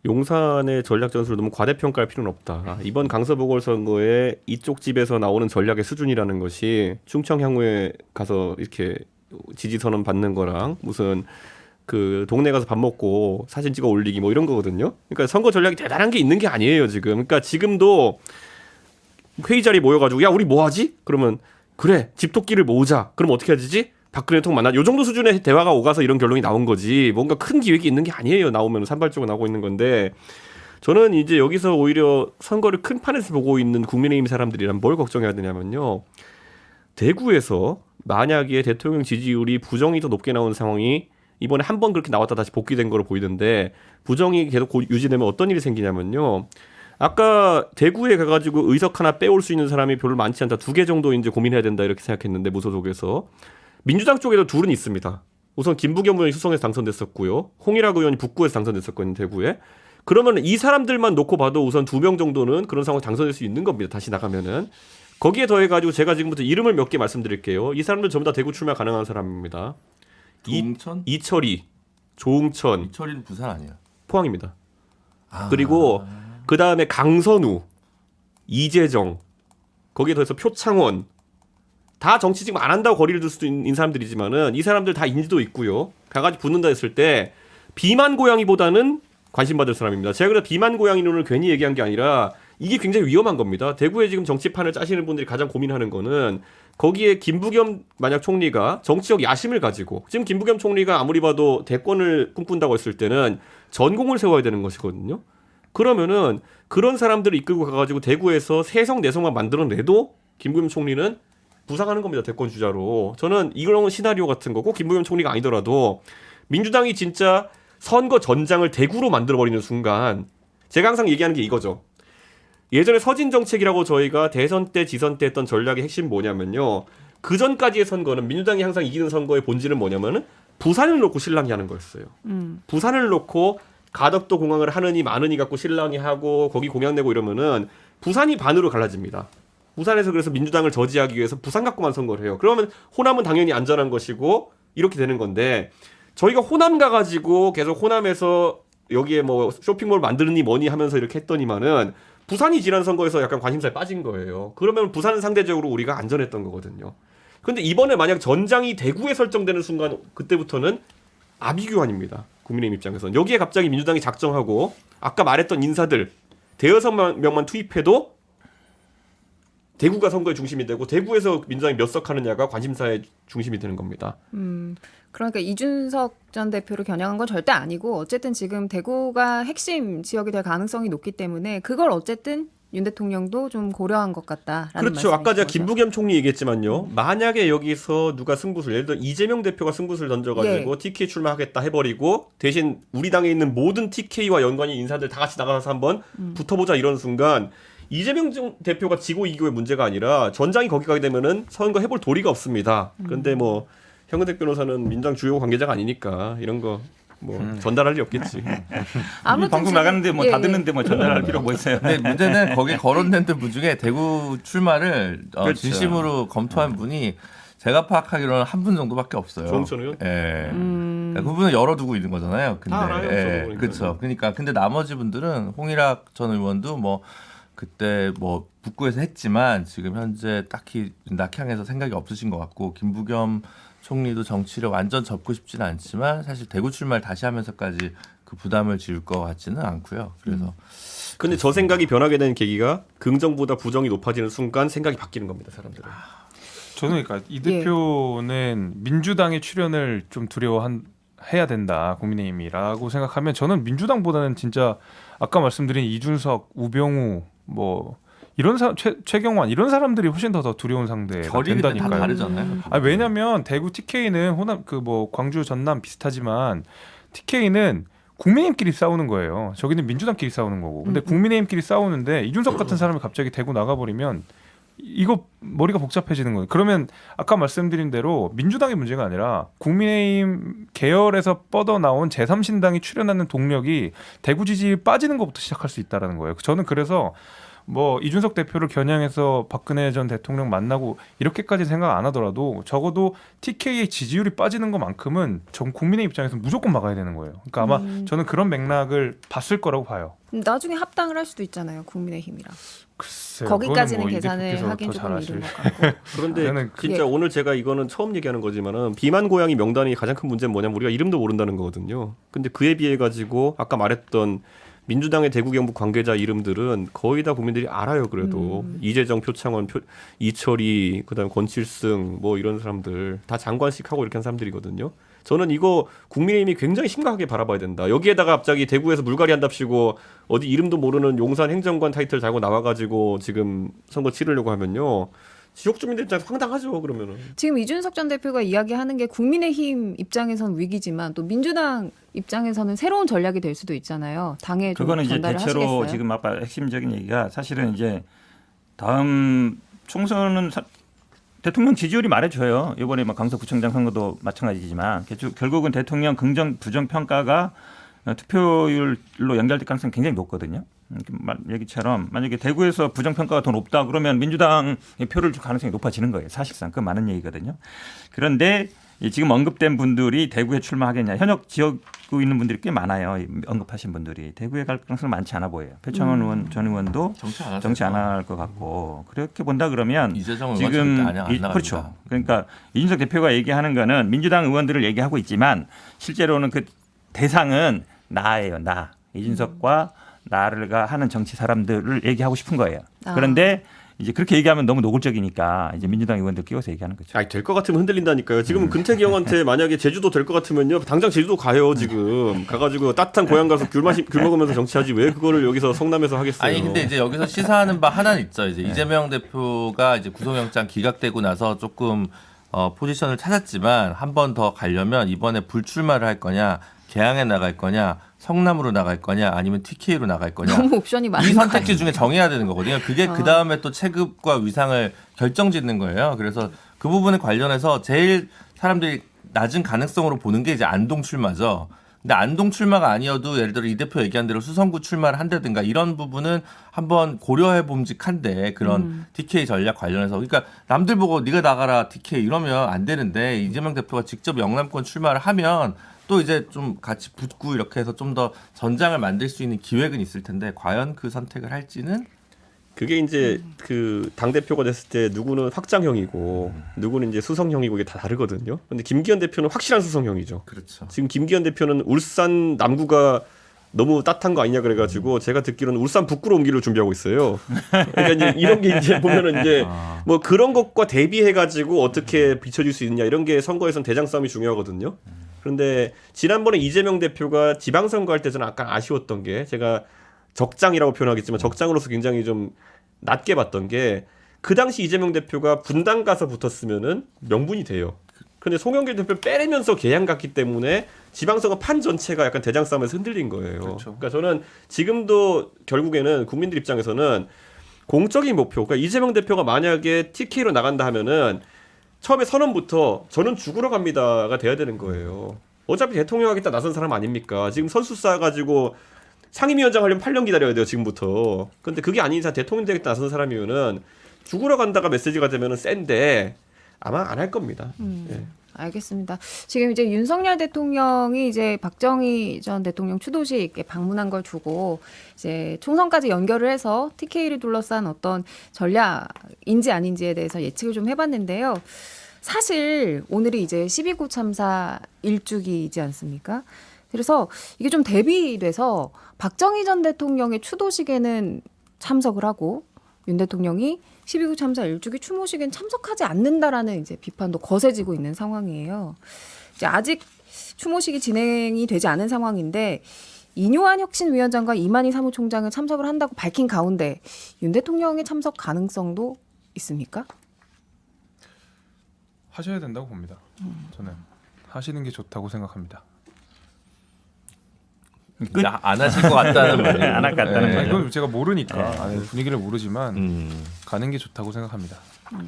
B: 용산의 전략 전술을 너무 과대평가할 필요는 없다. 이번 강서 보궐선거에 이쪽 집에서 나오는 전략의 수준이라는 것이 충청 향후에 가서 이렇게 지지 선언 받는 거랑 무슨 그 동네 가서 밥 먹고 사진 찍어 올리기 뭐 이런 거거든요. 그러니까 선거 전략이 대단한 게 있는 게 아니에요 지금. 그러니까 지금도 회의 자리 모여가지고 야 우리 뭐 하지? 그러면 그래 집토끼를 모으자. 그럼 어떻게 해야 되지? 박근혜 통 만나. 요 정도 수준의 대화가 오가서 이런 결론이 나온 거지. 뭔가 큰 기획이 있는 게 아니에요. 나오면 산발적으로 나오고 있는 건데 저는 이제 여기서 오히려 선거를 큰 판에서 보고 있는 국민의힘 사람들이란 뭘 걱정해야 되냐면요. 대구에서 만약에 대통령 지지율이 부정이 더 높게 나오는 상황이 이번에 한 번 그렇게 나왔다 다시 복귀된 거로 보이던데 부정이 계속 유지되면 어떤 일이 생기냐면요. 아까 대구에 가가지고 의석 하나 빼올 수 있는 사람이 별로 많지 않다. 2개 정도 이제 고민해야 된다 이렇게 생각했는데 무소속에서. 민주당 쪽에도 둘은 있습니다. 우선 김부겸 의원이 수성에서 당선됐었고요. 홍일학 의원이 북구에서 당선됐었거든요. 대구에. 그러면 이 사람들만 놓고 봐도 우선 2명 정도는 그런 상황에 당선될 수 있는 겁니다. 다시 나가면은. 거기에 더해가지고 제가 지금부터 이름을 몇 개 말씀드릴게요. 이 사람들 전부 다 대구 출마 가능한 사람입니다.
D: 동천?
B: 이철이, 조응천,
D: 이철이는 부산 아니에요?
B: 포항입니다. 그리고 그 다음에 강선우, 이재정, 거기에 더해서 표창원, 다 정치 지금 안 한다고 거리를 둘 수도 있는 사람들이지만은 이 사람들 다 인지도 있고요. 가가지고 붙는다 했을 때 비만 고양이보다는 관심 받을 사람입니다. 제가 그래서 비만 고양이론을 괜히 얘기한 게 아니라 이게 굉장히 위험한 겁니다. 대구에 지금 정치판을 짜시는 분들이 가장 고민하는 거는 거기에 김부겸 만약 총리가 정치적 야심을 가지고 지금 김부겸 총리가 아무리 봐도 대권을 꿈꾼다고 했을 때는 전공을 세워야 되는 것이거든요. 그러면은 그런 사람들을 이끌고 가가지고 대구에서 세성 내성만 만들어내도 김부겸 총리는 부상하는 겁니다. 대권 주자로. 저는 이런 시나리오 같은 거고 김부겸 총리가 아니더라도 민주당이 진짜 선거 전장을 대구로 만들어버리는 순간 제가 항상 얘기하는 게 이거죠. 예전에 서진 정책이라고 저희가 대선 때 지선 때 했던 전략의 핵심 뭐냐면요. 그 전까지의 선거는 민주당이 항상 이기는 선거의 본질은 뭐냐면은 부산을 놓고 신랑이 하는 거였어요. 부산을 놓고 가덕도 공항을 하느니 마느니 갖고 신랑이 하고 거기 공약 내고 이러면은 부산이 반으로 갈라집니다. 부산에서 그래서 민주당을 저지하기 위해서 부산 갖고만 선거를 해요. 그러면 호남은 당연히 안전한 것이고 이렇게 되는 건데 저희가 호남 가가지고 계속 호남에서 여기에 뭐 쇼핑몰 만드느니 뭐니 하면서 이렇게 했더니만은 부산이 지난 선거에서 약간 관심사에 빠진 거예요. 그러면 부산은 상대적으로 우리가 안전했던 거거든요. 근데 이번에 만약 전장이 대구에 설정되는 순간 그때부터는 아비규환입니다. 국민의힘 입장에서는. 여기에 갑자기 민주당이 작정하고 아까 말했던 인사들 대여섯 명만 투입해도 대구가 선거의 중심이 되고 대구에서 민주당이 몇 석 하느냐가 관심사의 중심이 되는 겁니다.
A: 그러니까 이준석 전 대표를 겨냥한 건 절대 아니고 어쨌든 지금 대구가 핵심 지역이 될 가능성이 높기 때문에 그걸 어쨌든 윤 대통령도 좀 고려한 것 같다라는
B: 그렇죠. 아까 제가
A: 말씀이신 거죠.
B: 김부겸 총리 얘기했지만요. 만약에 여기서 누가 승부수를 예를 들어 이재명 대표가 승부수를 던져가지고 TK 출마하겠다 해버리고 대신 우리 당에 있는 모든 TK와 연관인 인사들 다 같이 나가서 한번 붙어보자 이런 순간 이재명 대표가 지고 이기고의 문제가 아니라 전장이 거기 가게 되면은 선거 해볼 도리가 없습니다. 그런데 뭐 현근택 변호사는 민주당 주요 관계자가 아니니까 이런 거 뭐 전달할 일 없겠지.
A: 아무튼
E: 방송
A: 지금-
E: 나갔는데 뭐 다
A: 예,
E: 듣는데 뭐 전달할 필요 뭐 있어요.
D: 근데 문제는 거기 거론된 분 중에 대구 출마를
E: 그렇죠.
D: 진심으로 검토한 분이 제가 파악하기로는 한 분 정도밖에 없어요.
B: 조응천 의원?
D: 예. 그러니까 그분은 열어두고 있는 거잖아요. 근데
B: 다 알아요, 저도 보니까.
D: 그렇죠. 그러니까 근데 나머지 분들은 홍일학 전 의원도 뭐 그때 뭐 북구에서 했지만 지금 현재 딱히 낙향해서 생각이 없으신 것 같고 김부겸 총리도 정치를 완전 접고 싶지는 않지만 사실 대구 출마를 다시 하면서까지 그 부담을 지을 것 같지는 않고요. 그래서
B: 근데 저 생각이 변하게 된 계기가 긍정보다 부정이 높아지는 순간 생각이 바뀌는 겁니다. 사람들은.
C: 저는 그러니까 이 대표는 민주당의 출연을 좀 두려워해야 된다 국민의힘이라고 생각하면 저는 민주당보다는 진짜 아까 말씀드린 이준석, 우병우 뭐 이런 사람 최경환 이런 사람들이 훨씬 더 두려운 상대가
D: 결이 다
C: 된다니까요.
D: 다르잖아요.
C: 아니, 왜냐면 대구 TK는 호남 그 뭐 광주 전남 비슷하지만 TK는 국민의힘끼리 싸우는 거예요. 저기는 민주당끼리 싸우는 거고. 근데 국민의힘끼리 싸우는데 이준석 같은 사람이 갑자기 대구 나가버리면 이거 머리가 복잡해지는 거예요. 그러면 아까 말씀드린 대로 민주당의 문제가 아니라 국민의힘 계열에서 뻗어나온 제3신당이 출연하는 동력이 대구 지지율이 빠지는 것부터 시작할 수 있다는 거예요. 저는 그래서 뭐 이준석 대표를 겨냥해서 박근혜 전 대통령 만나고 이렇게까지 생각 안 하더라도 적어도 TK의 지지율이 빠지는 것만큼은 전 국민의 입장에서 무조건 막아야 되는 거예요. 그러니까 아마 저는 그런 맥락을 봤을 거라고 봐요.
A: 나중에 합당을 할 수도 있잖아요. 국민의힘이랑.
C: 글쎄요,
A: 거기까지는
C: 그거는 뭐 이
A: 계산을
C: 대표께서
A: 하긴
C: 더
A: 조금
C: 잘하실.
A: 이른 것 같고.
B: 그런데
C: 저는
B: 진짜 오늘 제가 이거는 처음 얘기하는 거지만은 비만 고양이 명단이 가장 큰 문제는 뭐냐면 우리가 이름도 모른다는 거거든요. 근데 그에 비해 가지고 아까 말했던 민주당의 대구 경북 관계자 이름들은 거의 다 국민들이 알아요. 그래도 이재정, 표창원, 이철이, 그다음 권칠승 뭐 이런 사람들 다 장관식 하고 이렇게 한 사람들이거든요. 저는 이거 국민의힘이 굉장히 심각하게 바라봐야 된다. 여기에다가 갑자기 대구에서 물갈이 한답시고 어디 이름도 모르는 용산 행정관 타이틀 달고 나와가지고 지금 선거 치르려고 하면요. 지역 주민들 입장에서 황당하죠. 그러면은.
A: 지금 이준석 전 대표가 이야기하는 게 국민의힘 입장에선 위기지만 또 민주당 입장에서는 새로운 전략이 될 수도 있잖아요. 당에 좀
E: 그거는 이제
A: 전달을
E: 대체로
A: 하시겠어요?
E: 지금 아까 핵심적인 얘기가 사실은 이제 다음 총선은 대통령 지지율이 말해줘요. 이번에 막 강서구청장 선거도 마찬가지지만 결국은 대통령 긍정 부정 평가가 투표율로 연결될 가능성이 굉장히 높거든요. 얘기처럼 만약에 대구에서 부정 평가가 더 높다 그러면 민주당의 표를 줄 가능성이 높아지는 거예요. 사실상 그 많은 얘기거든요. 그런데 이 지금 언급된 분들이 대구에 출마하겠냐. 현역 지역에 있는 분들이 꽤 많아요. 이 언급하신 분들이. 대구에 갈 가능성은 많지 않아 보여요. 표창원 의원 전 의원도 정치 안 할 것 같고. 그렇게 본다 그러면
D: 이재정 의원
E: 지금
D: 절대 안 나갑니다.
E: 그렇죠. 그러니까 이준석 대표가 얘기하는 거는 민주당 의원들을 얘기하고 있지만 실제로는 그 대상은 나예요. 나. 이준석과 나를가 하는 정치 사람들을 얘기하고 싶은 거예요. 그런데 이제 그렇게 얘기하면 너무 노골적이니까 이제 민주당 의원들 끼워서 얘기하는 거죠.
B: 아니 될 것 같으면 흔들린다니까요. 지금 근태기 형한테 만약에 제주도 될 것 같으면요, 당장 제주도 가요. 지금 가가지고 따뜻한 고향 가서 귤 먹으면서 정치하지 왜 그거를 여기서 성남에서 하겠어요.
D: 아니 근데 이제 여기서 시사하는 바 하나는 있죠. 이제 이재명 대표가 이제 구속영장 기각되고 나서 조금 포지션을 찾았지만 한 번 더 가려면 이번에 불출마를 할 거냐, 개항에 나갈 거냐, 성남으로 나갈 거냐, 아니면 TK로 나갈 거냐.
A: 너무 옵션이 많은
D: 이
A: 거
D: 선택지 중에 정해야 되는 거거든요. 그게 그 다음에 또 체급과 위상을 결정짓는 거예요. 그래서 그 부분에 관련해서 제일 사람들이 낮은 가능성으로 보는 게 이제 안동 출마죠. 근데 안동 출마가 아니어도 예를 들어 이 대표 얘기한 대로 수성구 출마를 한다든가 이런 부분은 한번 고려해 봄직한데 그런 TK 전략 관련해서 그러니까 남들 보고 네가 나가라 TK 이러면 안 되는데 이재명 대표가 직접 영남권 출마를 하면 또 이제 좀 같이 붙고 이렇게 해서 좀 더 전장을 만들 수 있는 기획은 있을 텐데 과연 그 선택을 할지는
B: 그게 이제 그 당 대표가 됐을 때 누구는 확장형이고 누구는 이제 수성형이고 이게 다 다르거든요. 근데 김기현 대표는 확실한 수성형이죠.
D: 그렇죠.
B: 지금 김기현 대표는 울산 남구가 너무 따뜻한 거 아니냐 그래가지고 제가 듣기로는 울산 북구로 옮기를 준비하고 있어요. 그러니까 이제 이런 게 이제 보면은 이제 뭐 그런 것과 대비해가지고 어떻게 비춰질 수 있느냐 이런 게 선거에선 대장 싸움이 중요하거든요. 그런데 지난번에 이재명 대표가 지방선거 할 때 저는 약간 아쉬웠던 게 제가 적장이라고 표현하겠지만 적장으로서 굉장히 좀 낮게 봤던 게 그 당시 이재명 대표가 분당 가서 붙었으면은 명분이 돼요. 근데 송영길 대표 빼내면서 개항 갔기 때문에 지방선거 판 전체가 약간 대장 싸움에서 흔들린 거예요.
C: 그렇죠.
B: 그러니까 저는 지금도 결국에는 국민들 입장에서는 공적인 목표, 그러니까 이재명 대표가 만약에 TK로 나간다 하면은 처음에 선언부터 저는 죽으러 갑니다가 돼야 되는 거예요. 어차피 대통령 하겠다 나선 사람 아닙니까? 지금 선수 쌓아가지고 상임위원장 하려면 8년 기다려야 돼요, 지금부터. 근데 그게 아닌 이상 대통령 되겠다 나선 사람이면은 죽으러 간다가 메시지가 되면은 센데 아마 안 할 겁니다. 예.
A: 알겠습니다. 지금 이제 윤석열 대통령이 이제 박정희 전 대통령 추도식에 방문한 걸 두고 이제 총선까지 연결을 해서 TK를 둘러싼 어떤 전략인지 아닌지에 대해서 예측을 좀 해봤는데요. 사실 오늘이 이제 12구 참사 1주기이지 않습니까? 그래서 이게 좀 대비돼서 박정희 전 대통령의 추도식에는 참석을 하고 윤 대통령이 12구 참사 1주기 추모식엔 참석하지 않는다라는 이제 비판도 거세지고 있는 상황이에요. 이제 아직 추모식이 진행이 되지 않은 상황인데 이뇨한 혁신위원장과 이만희 사무총장은 참석을 한다고 밝힌 가운데 윤 대통령의 참석 가능성도 있습니까?
C: 하셔야 된다고 봅니다. 저는 하시는 게 좋다고 생각합니다.
D: 안 하실 것 같다는 말이에요.
E: 안 할 것 같다는
C: 네,
E: 거죠.
C: 이건 제가 모르니까 분위기를 모르지만 가는 게 좋다고 생각합니다.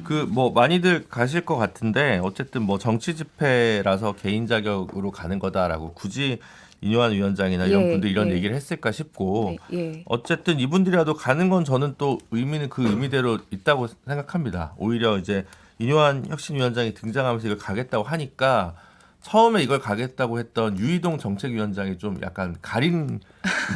D: 그 뭐 많이들 가실 것 같은데 어쨌든 뭐 정치 집회라서 개인 자격으로 가는 거다라고 굳이 이뇨한 위원장이나 이런
A: 예,
D: 분들 이런
A: 예.
D: 얘기를 했을까 싶고
A: 네, 예.
D: 어쨌든 이분들이라도 가는 건 저는 또 의미는 그 의미대로 있다고 생각합니다. 오히려 이제 이뇨한 혁신위원장이 등장하면서 이걸 가겠다고 하니까 처음에 이걸 가겠다고 했던 유이동 정책위원장이 좀 약간 가린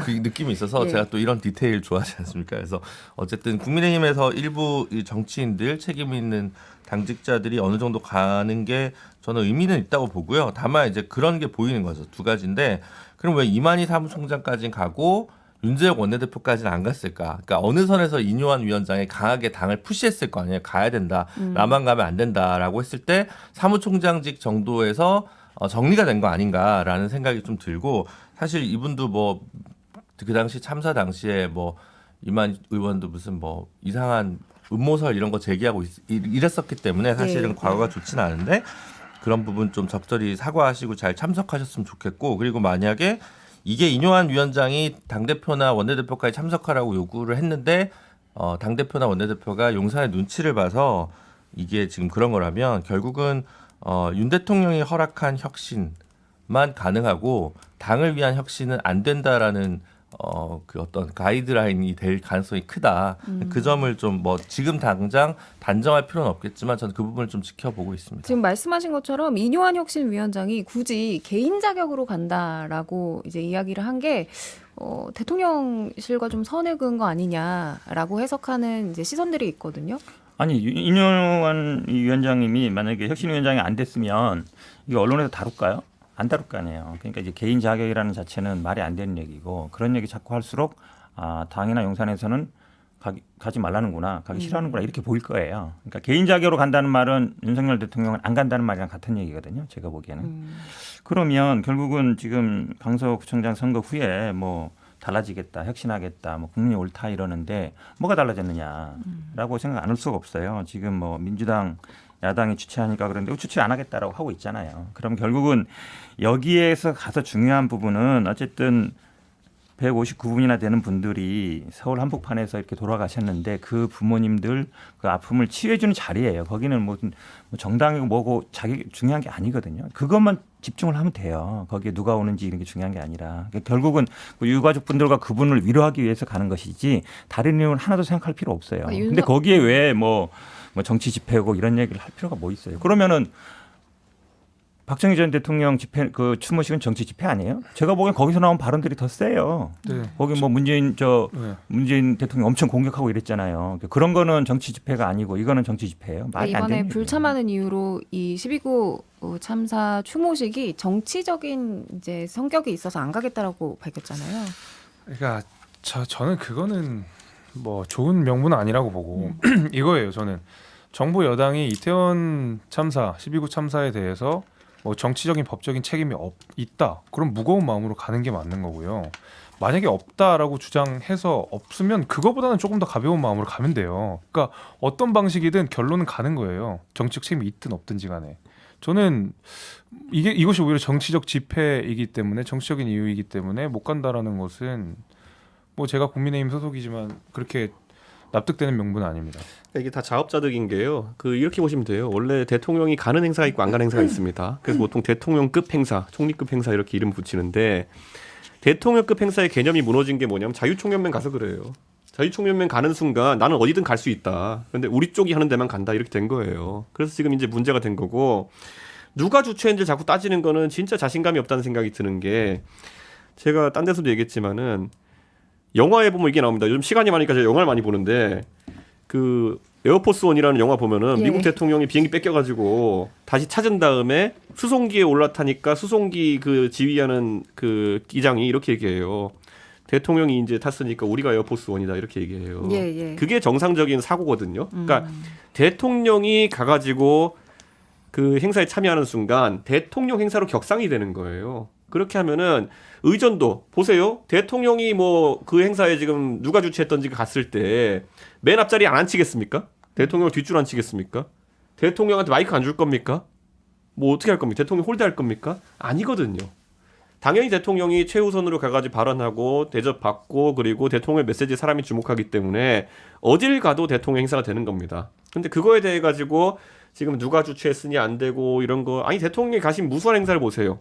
D: 그 느낌이 있어서
A: 예.
D: 제가 또 이런 디테일 좋아하지 않습니까? 그래서 어쨌든 국민의힘에서 일부 이 정치인들 책임 있는 당직자들이 어느 정도 가는 게 저는 의미는 있다고 보고요. 다만 이제 그런 게 보이는 거죠. 두 가지인데 그럼 왜 이만희 사무총장까지는 가고 윤재혁 원내대표까지는 안 갔을까? 그러니까 어느 선에서 이뇨한 위원장이 강하게 당을 푸시했을 거 아니에요. 가야 된다. 나만 가면 안 된다라고 했을 때 사무총장직 정도에서 정리가 된 거 아닌가라는 생각이 좀 들고 사실 이분도 뭐 그 당시 참사 당시에 뭐 이만 의원도 무슨 뭐 이상한 음모설 이런 거 제기하고 이랬었기 때문에 사실은
A: 네.
D: 과거가 좋지는 않은데 그런 부분 좀 적절히 사과하시고 잘 참석하셨으면 좋겠고 그리고 만약에 이게 이뇨한 위원장이 당대표나 원내대표까지 참석하라고 요구를 했는데 당대표나 원내대표가 용산의 눈치를 봐서 이게 지금 그런 거라면 결국은 윤 대통령이 허락한 혁신만 가능하고 당을 위한 혁신은 안 된다라는 그 어떤 가이드라인이 될 가능성이 크다. 그 점을 좀 뭐 지금 당장 단정할 필요는 없겠지만 저는 그 부분을 좀 지켜보고 있습니다.
A: 지금 말씀하신 것처럼 이뇨한 혁신위원장이 굳이 개인 자격으로 간다라고 이제 이야기를 한 게 대통령실과 좀 선을 그은 거 아니냐라고 해석하는 이제 시선들이 있거든요.
E: 아니 이뇨한 위원장님이 만약에 혁신위원장이 안 됐으면 이거 언론에서 다룰까요? 안 다룰 거 아니에요. 그러니까 이제 개인 자격이라는 자체는 말이 안 되는 얘기고 그런 얘기 자꾸 할수록 당이나 용산에서는 가지 말라는구나, 가기 싫어하는구나 이렇게 보일 거예요. 그러니까 개인 자격으로 간다는 말은 윤석열 대통령은 안 간다는 말이랑 같은 얘기거든요. 제가 보기에는. 그러면 결국은 지금 강서구청장 선거 후에 뭐 달라지겠다, 혁신하겠다, 뭐 국민이 옳다 이러는데 뭐가 달라졌느냐라고 생각 안 할 수가 없어요. 지금 뭐 민주당 야당이 주최하니까 그런데 주최 안 하겠다라고 하고 있잖아요. 그럼 결국은 여기에서 가서 중요한 부분은 어쨌든 159분이나 되는 분들이 서울 한복판에서 이렇게 돌아가셨는데 그 부모님들 그 아픔을 치유해주는 자리예요. 거기는 뭐 정당이고 뭐고 자기 중요한 게 아니거든요. 그것만 집중을 하면 돼요. 거기에 누가 오는지 이런 게 중요한 게 아니라 그러니까 결국은 그 유가족 분들과 그분을 위로하기 위해서 가는 것이지 다른 이유는 하나도 생각할 필요 없어요. 근데 거기에 왜 뭐 정치 집회고 이런 얘기를 할 필요가 뭐 있어요? 그러면은 박정희 전 대통령 집회 그 추모식은 정치 집회 아니에요? 제가 보기엔 거기서 나온 발언들이 더 세요.
C: 네.
E: 거기 뭐 문재인 대통령 엄청 공격하고 이랬잖아요. 그런 거는 정치 집회가 아니고 이거는 정치 집회예요. 말이 안 되는
A: 이번에
E: 얘기예요.
A: 불참하는 이유로 이 12구 참사 추모식이 정치적인 이제 성격이 있어서 안 가겠다라고 밝혔잖아요.
C: 그러니까 저는 그거는 뭐 좋은 명분은 아니라고 보고 이거예요. 저는 정부 여당이 이태원 참사, 12구 참사에 대해서 뭐 정치적인 법적인 책임이 있다. 그럼 무거운 마음으로 가는 게 맞는 거고요. 만약에 없다라고 주장해서 없으면 그거보다는 조금 더 가벼운 마음으로 가면 돼요. 그러니까 어떤 방식이든 결론은 가는 거예요. 정치적 책임이 있든 없든지 간에. 저는 이것이 오히려 정치적 집회이기 때문에 정치적인 이유이기 때문에 못 간다라는 것은 뭐 제가 국민의힘 소속이지만 그렇게 납득되는 명분은 아닙니다.
B: 이게 다 자업자득인 게요. 이렇게 보시면 돼요. 원래 대통령이 가는 행사가 있고 안 가는 행사가 있습니다. 그래서 보통 대통령급 행사, 총리급 행사 이렇게 이름 붙이는데 대통령급 행사의 개념이 무너진 게 뭐냐면 자유총연맹 가서 그래요. 자유총연맹 가는 순간 나는 어디든 갈 수 있다. 그런데 우리 쪽이 하는 데만 간다 이렇게 된 거예요. 그래서 지금 이제 문제가 된 거고 누가 주최인지 자꾸 따지는 거는 진짜 자신감이 없다는 생각이 드는 게 제가 딴 데서도 얘기했지만은 영화에 보면 이게 나옵니다. 요즘 시간이 많으니까 제가 영화를 많이 보는데 그 에어포스 원이라는 영화 보면은 미국 대통령이 비행기 뺏겨가지고 다시 찾은 다음에 수송기에 올라타니까 수송기 그 지휘하는 그 기장이 이렇게 얘기해요. 대통령이 이제 탔으니까 우리가 에어포스 원이다 이렇게 얘기해요. 그게 정상적인 사고거든요. 그러니까 대통령이 가가지고 그 행사에 참여하는 순간 대통령 행사로 격상이 되는 거예요. 그렇게 하면은 의전도 보세요. 대통령이 뭐 그 행사에 지금 누가 주최했던지 갔을 때 맨 앞자리 안 앉히겠습니까? 대통령을 뒷줄 앉히겠습니까? 대통령한테 마이크 안 줄 겁니까? 뭐 어떻게 할 겁니까? 대통령 홀대할 겁니까? 아니거든요. 당연히 대통령이 최우선으로 가가지고 발언하고 대접받고 그리고 대통령의 메시지에 사람이 주목하기 때문에 어딜 가도 대통령 행사가 되는 겁니다. 근데 그거에 대해 가지고 지금 누가 주최했으니 안 되고 이런 거 아니 대통령이 가신 무수한 행사를 보세요.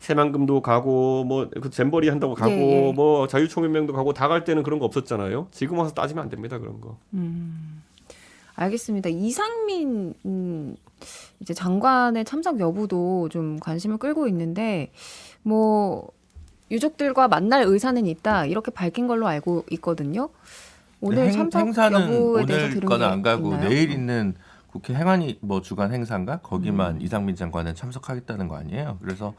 B: 새만금도 가고 뭐 그 잼버리 한다고 가고 뭐 자유총연맹도 가고 다 갈 때는 그런 거 없었잖아요. 지금 와서 따지면 안 됩니다 그런 거.
A: 알겠습니다. 이상민 이제 장관의 참석 여부도 좀 관심을 끌고 있는데 뭐 유족들과 만날 의사는 있다 이렇게 밝힌 걸로 알고 있거든요. 오늘 참석
D: 행사는
A: 여부에 대해서 들은
D: 오늘 거는
A: 게
D: 안 가고
A: 있나요?
D: 내일 있는 국회 행안위 뭐 주간 행사인가 거기만 이상민 장관은 참석하겠다는 거 아니에요. 그래서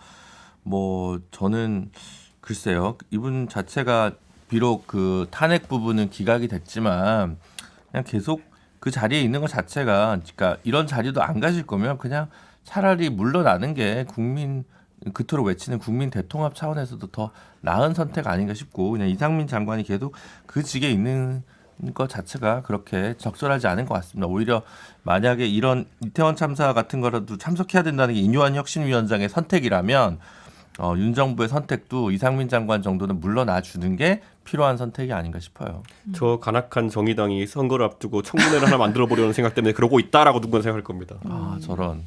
D: 뭐 저는 글쎄요 이분 자체가 비록 그 탄핵 부분은 기각이 됐지만 그냥 계속 그 자리에 있는 것 자체가 그러니까 이런 자리도 안 가질 거면 그냥 차라리 물러나는 게 국민 그토록 외치는 국민 대통합 차원에서도 더 나은 선택 아닌가 싶고 그냥 이상민 장관이 계속 그 직에 있는 것 자체가 그렇게 적절하지 않은 것 같습니다. 오히려 만약에 이런 이태원 참사 같은 거라도 참석해야 된다는 게 이뇨한 혁신위원장의 선택이라면 윤 정부의 선택도 이상민 장관 정도는 물러나 주는 게 필요한 선택이 아닌가 싶어요.
B: 저 간악한 정의당이 선거를 앞두고 청문회를 하나 만들어 보려는 생각 때문에 그러고 있다라고 누군가 생각할 겁니다.
D: 아 저런.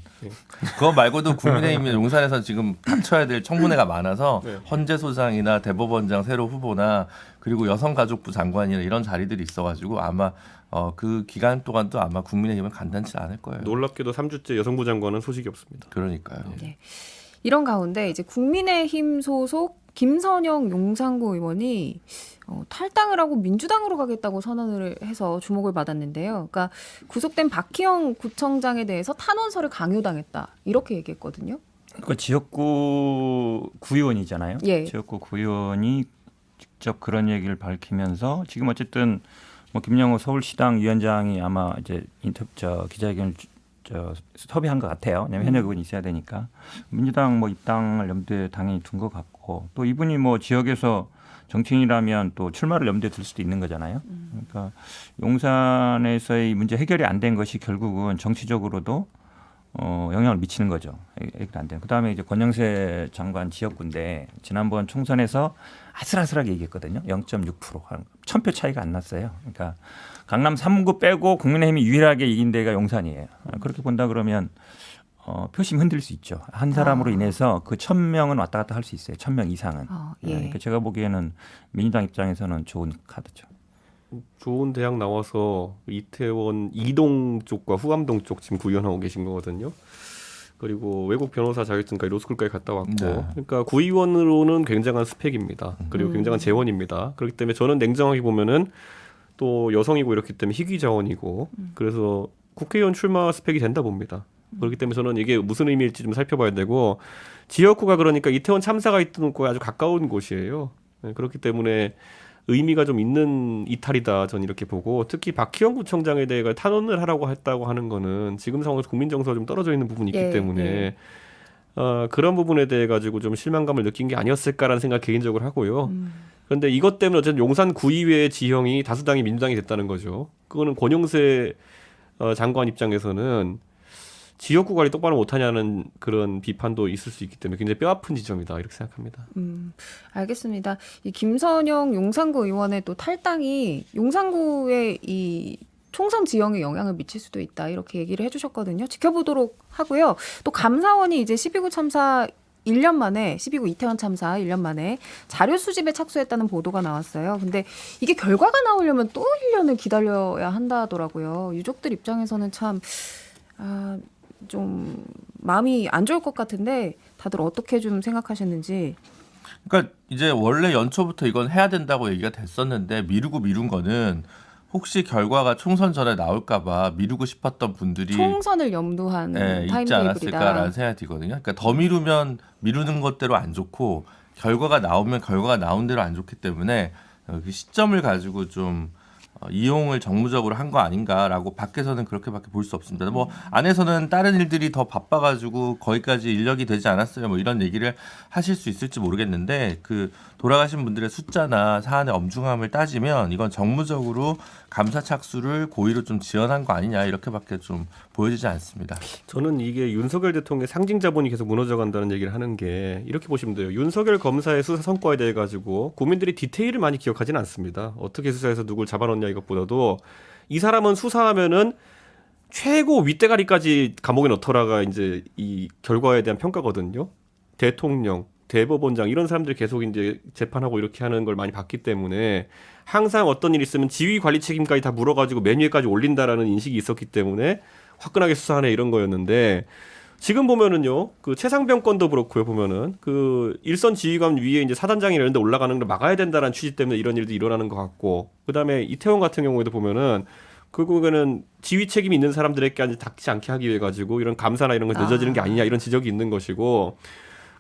D: 그거 말고도 국민의힘 용산에서 지금 닥쳐야 될 청문회가 많아서
B: 네.
D: 헌재소장이나 대법원장 새로 후보나 그리고 여성가족부 장관이나 이런 자리들이 있어가지고 아마 그 기간 동안도 아마 국민의힘은 간단치 않을 거예요.
B: 놀랍게도 3주째 여성부 장관은 소식이 없습니다.
D: 그러니까요.
A: 네. 이런 가운데 이제 국민의힘 소속 김선영 용산구 의원이 탈당을 하고 민주당으로 가겠다고 선언을 해서 주목을 받았는데요. 그러니까 구속된 박희영 구청장에 대해서 탄원서를 강요당했다 이렇게 얘기했거든요.
E: 그 지역구 구의원이잖아요.
A: 예.
E: 지역구 구의원이 직접 그런 얘기를 밝히면서 지금 어쨌든 뭐 김영호 서울시당 위원장이 아마 이제 기자회견을 섭외한 것 같아요. 왜냐하면 현역 의원이 있어야 되니까 민주당 뭐 입당을 염두에 당연히 둔 것 같고 또 이분이 뭐 지역에서 정치인이라면 또 출마를 염두에 둘 수도 있는 거잖아요. 그러니까 용산에서의 문제 해결이 안 된 것이 결국은 정치적으로도 영향을 미치는 거죠. 해결 안 된. 그다음에 이제 권영세 장관 지역구인데 지난번 총선에서 아슬아슬하게 이겼거든요. 0.6% 한 1000표 차이가 안 났어요. 그러니까 강남 3구 빼고 국민의힘이 유일하게 이긴 데가 용산이에요. 그렇게 본다 그러면 표심이 흔들릴 수 있죠. 한 사람으로 인해서 그 1000명은 왔다 갔다 할 수 있어요. 1000명 이상은.
A: 예.
E: 그러니까 제가 보기에는 민주당 입장에서는 좋은 카드죠.
B: 좋은 대학 나와서 이태원 이동 쪽과 후암동 쪽 지금 구의원하고 계신 거거든요. 그리고 외국 변호사 자격증까지 로스쿨까지 갔다 왔고,
D: 네.
B: 그러니까 구의원으로는 굉장한 스펙입니다. 그리고 굉장한 재원입니다. 그렇기 때문에 저는 냉정하게 보면은 또 여성이고 이렇기 때문에 희귀 자원이고, 그래서 국회의원 출마 스펙이 된다 봅니다. 그렇기 때문에 저는 이게 무슨 의미일지 좀 살펴봐야 되고, 지역구가 그러니까 이태원 참사가 있던 곳과 아주 가까운 곳이에요. 네, 그렇기 때문에 의미가 좀 있는 이탈이다 저는 이렇게 보고, 특히 박희영 구청장에 대해 탄원을 하라고 했다고 하는 거는 지금 상황에서 국민 정서가 좀 떨어져 있는 부분이 있기
A: 예,
B: 때문에
A: 예.
B: 그런 부분에 대해 가지고 좀 실망감을 느낀 게 아니었을까라는 생각 개인적으로 하고요. 그런데 이것 때문에 어쨌든 용산 구의회 지형이 다수당이 민주당이 됐다는 거죠. 그거는 권영세 장관 입장에서는 지역구 관리 똑바로 못하냐는 그런 비판도 있을 수 있기 때문에 굉장히 뼈아픈 지점이다 이렇게 생각합니다.
A: 알겠습니다. 이 김선영 용산구 의원의 또 탈당이 용산구의 이 총선 지형에 영향을 미칠 수도 있다 이렇게 얘기를 해주셨거든요. 지켜보도록 하고요. 또 감사원이 이제 12구 참사 1년 만에 12구 이태원 참사 1년 만에 자료 수집에 착수했다는 보도가 나왔어요. 근데 이게 결과가 나오려면 또 1년을 기다려야 한다더라고요. 유족들 입장에서는 참 좀 마음이 안 좋을 것 같은데 다들 어떻게 좀 생각하셨는지.
D: 그러니까 이제 원래 연초부터 이건 해야 된다고 얘기가 됐었는데 미룬 거는 혹시 결과가 총선 전에 나올까봐 미루고 싶었던 분들이
A: 총선을 염두한
D: 있지
A: 타임테이블이다.
D: 않았을까라는 생각이 들거든요. 그러니까 더 미루면 미루는 것대로 안 좋고 결과가 나오면 결과가 나온 대로 안 좋기 때문에 그 시점을 가지고 좀 이용을 정무적으로 한 거 아닌가라고 밖에서는 그렇게밖에 볼 수 없습니다. 뭐 안에서는 다른 일들이 더 바빠가지고 거기까지 인력이 되지 않았어요. 뭐 이런 얘기를 하실 수 있을지 모르겠는데 그 돌아가신 분들의 숫자나 사안의 엄중함을 따지면 이건 정무적으로 감사 착수를 고의로 좀 지연한 거 아니냐 이렇게밖에 좀 보여지지 않습니다.
B: 저는 이게 윤석열 대통령의 상징 자본이 계속 무너져 간다는 얘기를 하는 게 이렇게 보시면 돼요. 윤석열 검사의 수사 성과에 대해 가지고 국민들이 디테일을 많이 기억하지는 않습니다. 어떻게 수사해서 누굴 잡아넣냐 이것보다도 이 사람은 수사하면은 최고 윗대가리까지 감옥에 넣더라가 이제 이 결과에 대한 평가거든요. 대통령, 대법원장 이런 사람들이 계속 이제 재판하고 이렇게 하는 걸 많이 봤기 때문에 항상 어떤 일이 있으면 지휘 관리 책임까지 다 물어가지고 맨 위에까지 올린다라는 인식이 있었기 때문에 화끈하게 수사하네 이런 거였는데 지금 보면은요 그 최상병 건도 그렇고요 보면은 그 일선 지휘관 위에 이제 사단장이 이런 데 올라가는 걸 막아야 된다라는 취지 때문에 이런 일도 일어나는 것 같고 그다음에 이태원 같은 경우에도 보면은 결국에는 지휘 책임이 있는 사람들에게 닥치지 않게 하기 위해 가지고 이런 감사나 이런 거 늦어지는 게 아니냐 이런 지적이 있는 것이고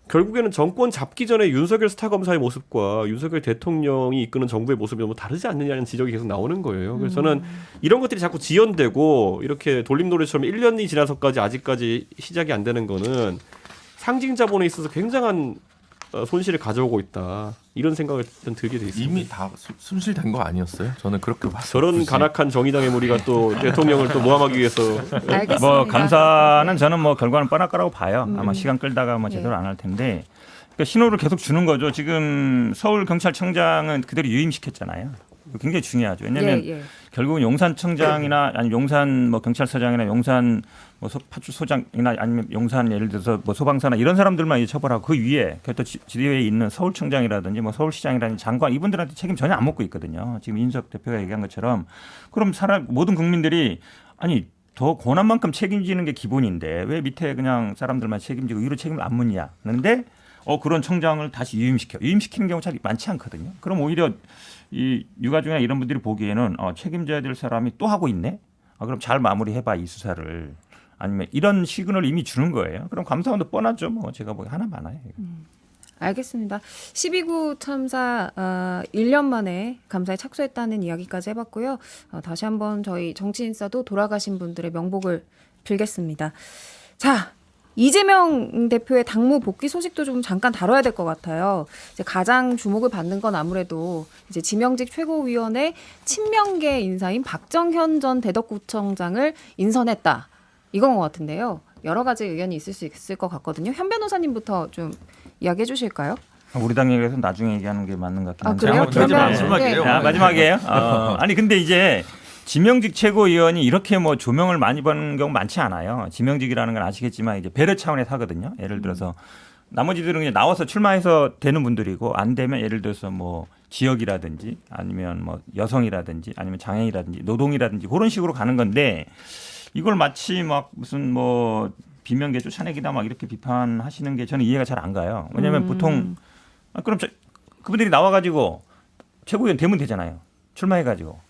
B: 결국에는 정권 잡기 전에 윤석열 스타 검사의 모습과 윤석열 대통령이 이끄는 정부의 모습이 너무 다르지 않느냐는 지적이 계속 나오는 거예요. 그래서 저는 이런 것들이 자꾸 지연되고 이렇게 돌림노래처럼 1년이 지나서까지 아직까지 시작이 안 되는 거는 상징 자본에 있어서 굉장한 손실을 가져오고 있다. 이런 생각을 좀 들게 돼 있습니다.
D: 이미 다 순실된 거 아니었어요? 저는 그렇게 봤어요.
B: 저런
D: 굳이.
B: 간악한 정의당의 무리가 또 대통령을 또 모함하기 위해서
A: 알겠습니다.
E: 뭐 감사는 저는 뭐 결과는 뻔할 거라고 봐요. 아마
A: 음.
E: 시간 끌다가 뭐 제대로
A: 예.
E: 안 할 텐데 그러니까 신호를 계속 주는 거죠. 지금 서울경찰청장은 그대로 유임시켰잖아요. 굉장히 중요하죠. 왜냐하면
A: 예.
E: 결국은 용산청장이나 아니 용산 뭐 경찰서장이나 용산 뭐 파출소장이나 아니면 용산 예를 들어서 뭐 소방사나 이런 사람들만 이제 처벌하고 그 위에 또 지도에 있는 서울청장이라든지 뭐 서울시장이라든지 장관 이분들한테 책임 전혀 안 묻고 있거든요. 지금 이준석 대표가 얘기한 것처럼 그럼 모든 국민들이 아니 더 권한만큼 책임지는 게 기본인데 왜 밑에 그냥 사람들만 책임지고 위로 책임을 안 묻냐. 그런데 그런 청장을 다시 유임시키는 경우 잘 많지 않거든요. 그럼 오히려 이 유가족이나 이런 분들이 보기에는 책임져야 될 사람이 또 하고 있네. 그럼 잘 마무리해봐 이 수사를. 아니면 이런 시그널을 이미 주는 거예요. 그럼 감사원도 뻔하죠. 뭐 제가 보기 하나 많아요.
A: 알겠습니다. 12구 참사 1년 만에 감사에 착수했다는 이야기까지 해봤고요. 다시 한번 저희 정치인사도 돌아가신 분들의 명복을 빌겠습니다. 자, 이재명 대표의 당무 복귀 소식도 좀 잠깐 다뤄야 될 것 같아요. 이제 가장 주목을 받는 건 아무래도 이제 지명직 최고위원회 친명계 인사인 박정현 전 대덕구청장을 인선했다. 이건 것 같은데요. 여러 가지 의견이 있을 수 있을 것 같거든요. 현 변호사님부터 좀 이야기해 주실까요?
E: 우리 당 얘기해서 나중에 얘기하는 게 맞는 것 같긴 한데.
A: 그래요?
D: 그러면
A: 네.
E: 마지막이에요. 아니 근데 이제 지명직 최고위원이 이렇게 뭐 조명을 많이 받는 경우 많지 않아요. 지명직이라는 건 아시겠지만 이제 배려 차원에서 하거든요. 예를 들어서 나머지들은 그냥 나와서 출마해서 되는 분들이고 안 되면 예를 들어서 뭐 지역이라든지 아니면 뭐 여성이라든지 아니면 장애인이라든지 노동이라든지 그런 식으로 가는 건데 이걸 마치 막 무슨 뭐 비명계 쫓아내기다 막 이렇게 비판하시는 게 저는 이해가 잘 안 가요. 왜냐하면 보통 그럼 그분들이 나와가지고 최고위원 되면 되잖아요. 출마해가지고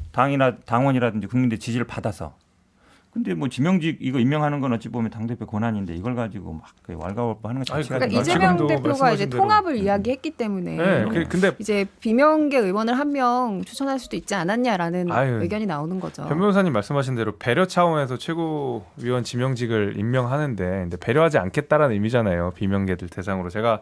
E: 당원이라든지 국민들 지지를 받아서. 근데 뭐 지명직 이거 임명하는 건 어찌 보면 당대표 권한인데 이걸 가지고 막 왈가왈부하는 것 자체가
A: 그러니까
C: 지금도
A: 이재명 대표가
C: 말씀하신
A: 이제
C: 대로.
A: 통합을 이야기했기 때문에
C: 네, 근데
A: 이제 비명계 의원을 한 명 추천할 수도 있지 않았냐라는
C: 아유,
A: 의견이 나오는 거죠.
C: 변 변호사님 말씀하신 대로 배려 차원에서 최고위원 지명직을 임명하는데 근데 배려하지 않겠다라는 의미잖아요. 비명계들 대상으로. 제가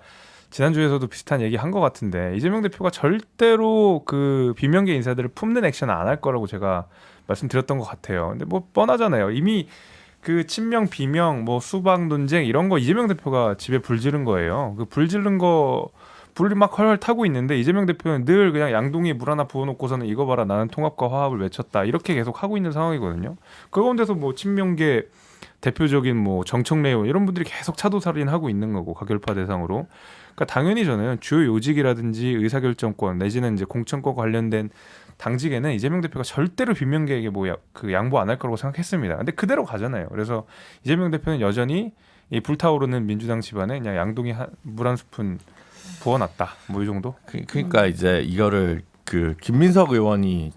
C: 지난주에서도 비슷한 얘기 한 것 같은데 이재명 대표가 절대로 그 비명계 인사들을 품는 액션을 안 할 거라고 제가 말씀드렸던 것 같아요. 근데 뭐 뻔하잖아요. 이미 그 친명 비명 뭐 수박 논쟁 이런 거 이재명 대표가 집에 불 지른 거예요. 그 불 지른 거 불이 막 헐헐 타고 있는데 이재명 대표는 늘 그냥 양동이에 물 하나 부어놓고서는 이거 봐라 나는 통합과 화합을 외쳤다 이렇게 계속 하고 있는 상황이거든요. 그 가운데서 뭐 친명계 대표적인 뭐 정청래 의원 이런 분들이 계속 차도살인하고 있는 거고 가결파 대상으로. 그러니까 당연히 저는 주요 요직이라든지 의사결정권 내지는 이제 공천권 관련된 당직에는 이재명 대표가 절대로 비명계에게 뭐 그 양보 안 할 거라고 생각했습니다. 근데 그대로 가잖아요. 그래서 이재명 대표는 여전히 이 불타오르는 민주당 집안에 그냥 양동이 물 한 스푼 부어놨다. 뭐 이 정도?
D: 그러니까 이제 이거를 그 김민석 의원이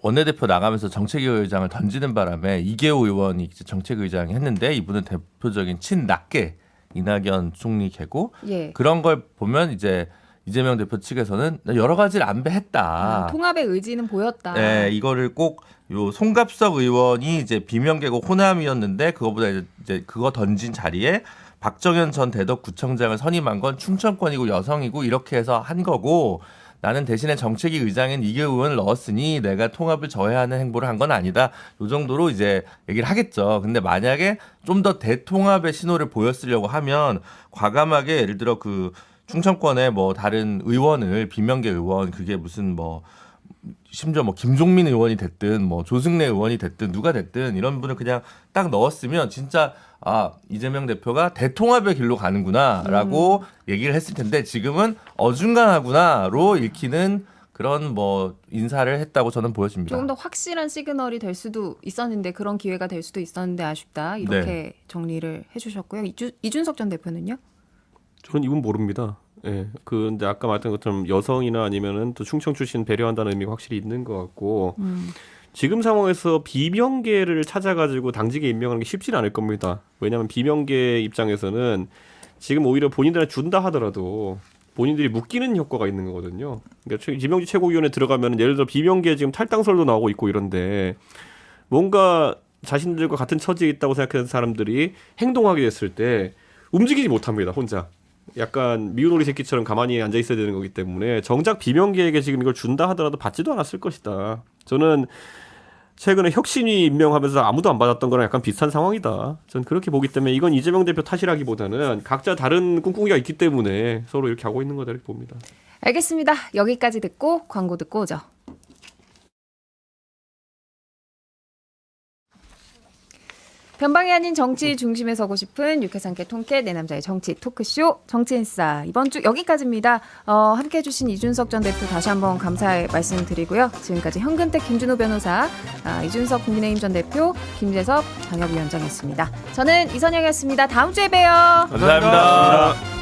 D: 원내대표 나가면서 정책위의장을 던지는 바람에 이계호 의원이 이제 정책위의장 했는데 이분은 대표적인 친낙계 이낙연 총리계고
A: 예.
D: 그런 걸 보면 이제 이재명 대표 측에서는 여러 가지를 안배했다.
A: 통합의 의지는 보였다.
D: 네, 이거를 꼭 요 송갑석 의원이 이제 비명계고 호남이었는데 그거보다 이제 그거 던진 자리에 박정현 전 대덕구청장을 선임한 건 충청권이고 여성이고 이렇게 해서 한 거고 나는 대신에 정책위 의장인 이계호 의원을 넣었으니 내가 통합을 저해하는 행보를 한 건 아니다. 요 정도로 이제 얘기를 하겠죠. 근데 만약에 좀 더 대통합의 신호를 보였으려고 하면 과감하게 예를 들어 그 충청권의 뭐 다른 의원을 비명계 의원 그게 무슨 뭐 심지어 뭐 김종민 의원이 됐든 뭐 조승래 의원이 됐든 누가 됐든 이런 분을 그냥 딱 넣었으면 진짜 이재명 대표가 대통합의 길로 가는구나라고 얘기를 했을 텐데 지금은 어중간하구나로 읽히는 그런 뭐 인사를 했다고 저는 보여집니다.
A: 조금 더 확실한 시그널이 될 수도 있었는데 그런 기회가 될 수도 있었는데 아쉽다. 이렇게
D: 네.
A: 정리를 해주셨고요. 이준석 전 대표는요?
B: 저는 이분 모릅니다. 예. 근데 아까 말했던 것처럼 여성이나 아니면은 또 충청 출신 배려한다는 의미가 확실히 있는 것 같고 지금 상황에서 비명계를 찾아가지고 당직에 임명하는 게 쉽지는 않을 겁니다. 왜냐하면 비명계 입장에서는 지금 오히려 본인들한테 준다 하더라도 본인들이 묶이는 효과가 있는 거거든요. 그러니까 지명직 최고위원회 들어가면 예를 들어 비명계 지금 탈당설도 나오고 있고 이런데 뭔가 자신들과 같은 처지에 있다고 생각하는 사람들이 행동하게 됐을 때 움직이지 못합니다. 혼자. 약간 미운 오리 새끼처럼 가만히 앉아 있어야 되는 거기 때문에 정작 비명계에게 지금 이걸 준다 하더라도 받지도 않았을 것이다. 저는 최근에 혁신위 임명하면서 아무도 안 받았던 거랑 약간 비슷한 상황이다. 전 그렇게 보기 때문에 이건 이재명 대표 탓이라기보다는 각자 다른 꿍꿍이가 있기 때문에 서로 이렇게 하고 있는 거다 이렇게 봅니다.
A: 알겠습니다. 여기까지 듣고 광고 듣고 오죠. 변방이 아닌 정치 중심에 서고 싶은 유쾌상쾌 통쾌 내 남자의 정치 토크쇼 정치인싸 이번 주 여기까지입니다. 함께해 주신 이준석 전 대표 다시 한번 감사의 말씀드리고요. 지금까지 현근택 김준호 변호사, 이준석 국민의힘 전 대표, 김재섭 방역위원장이었습니다. 저는 이선영이었습니다. 다음 주에 봬요.
D: 감사합니다.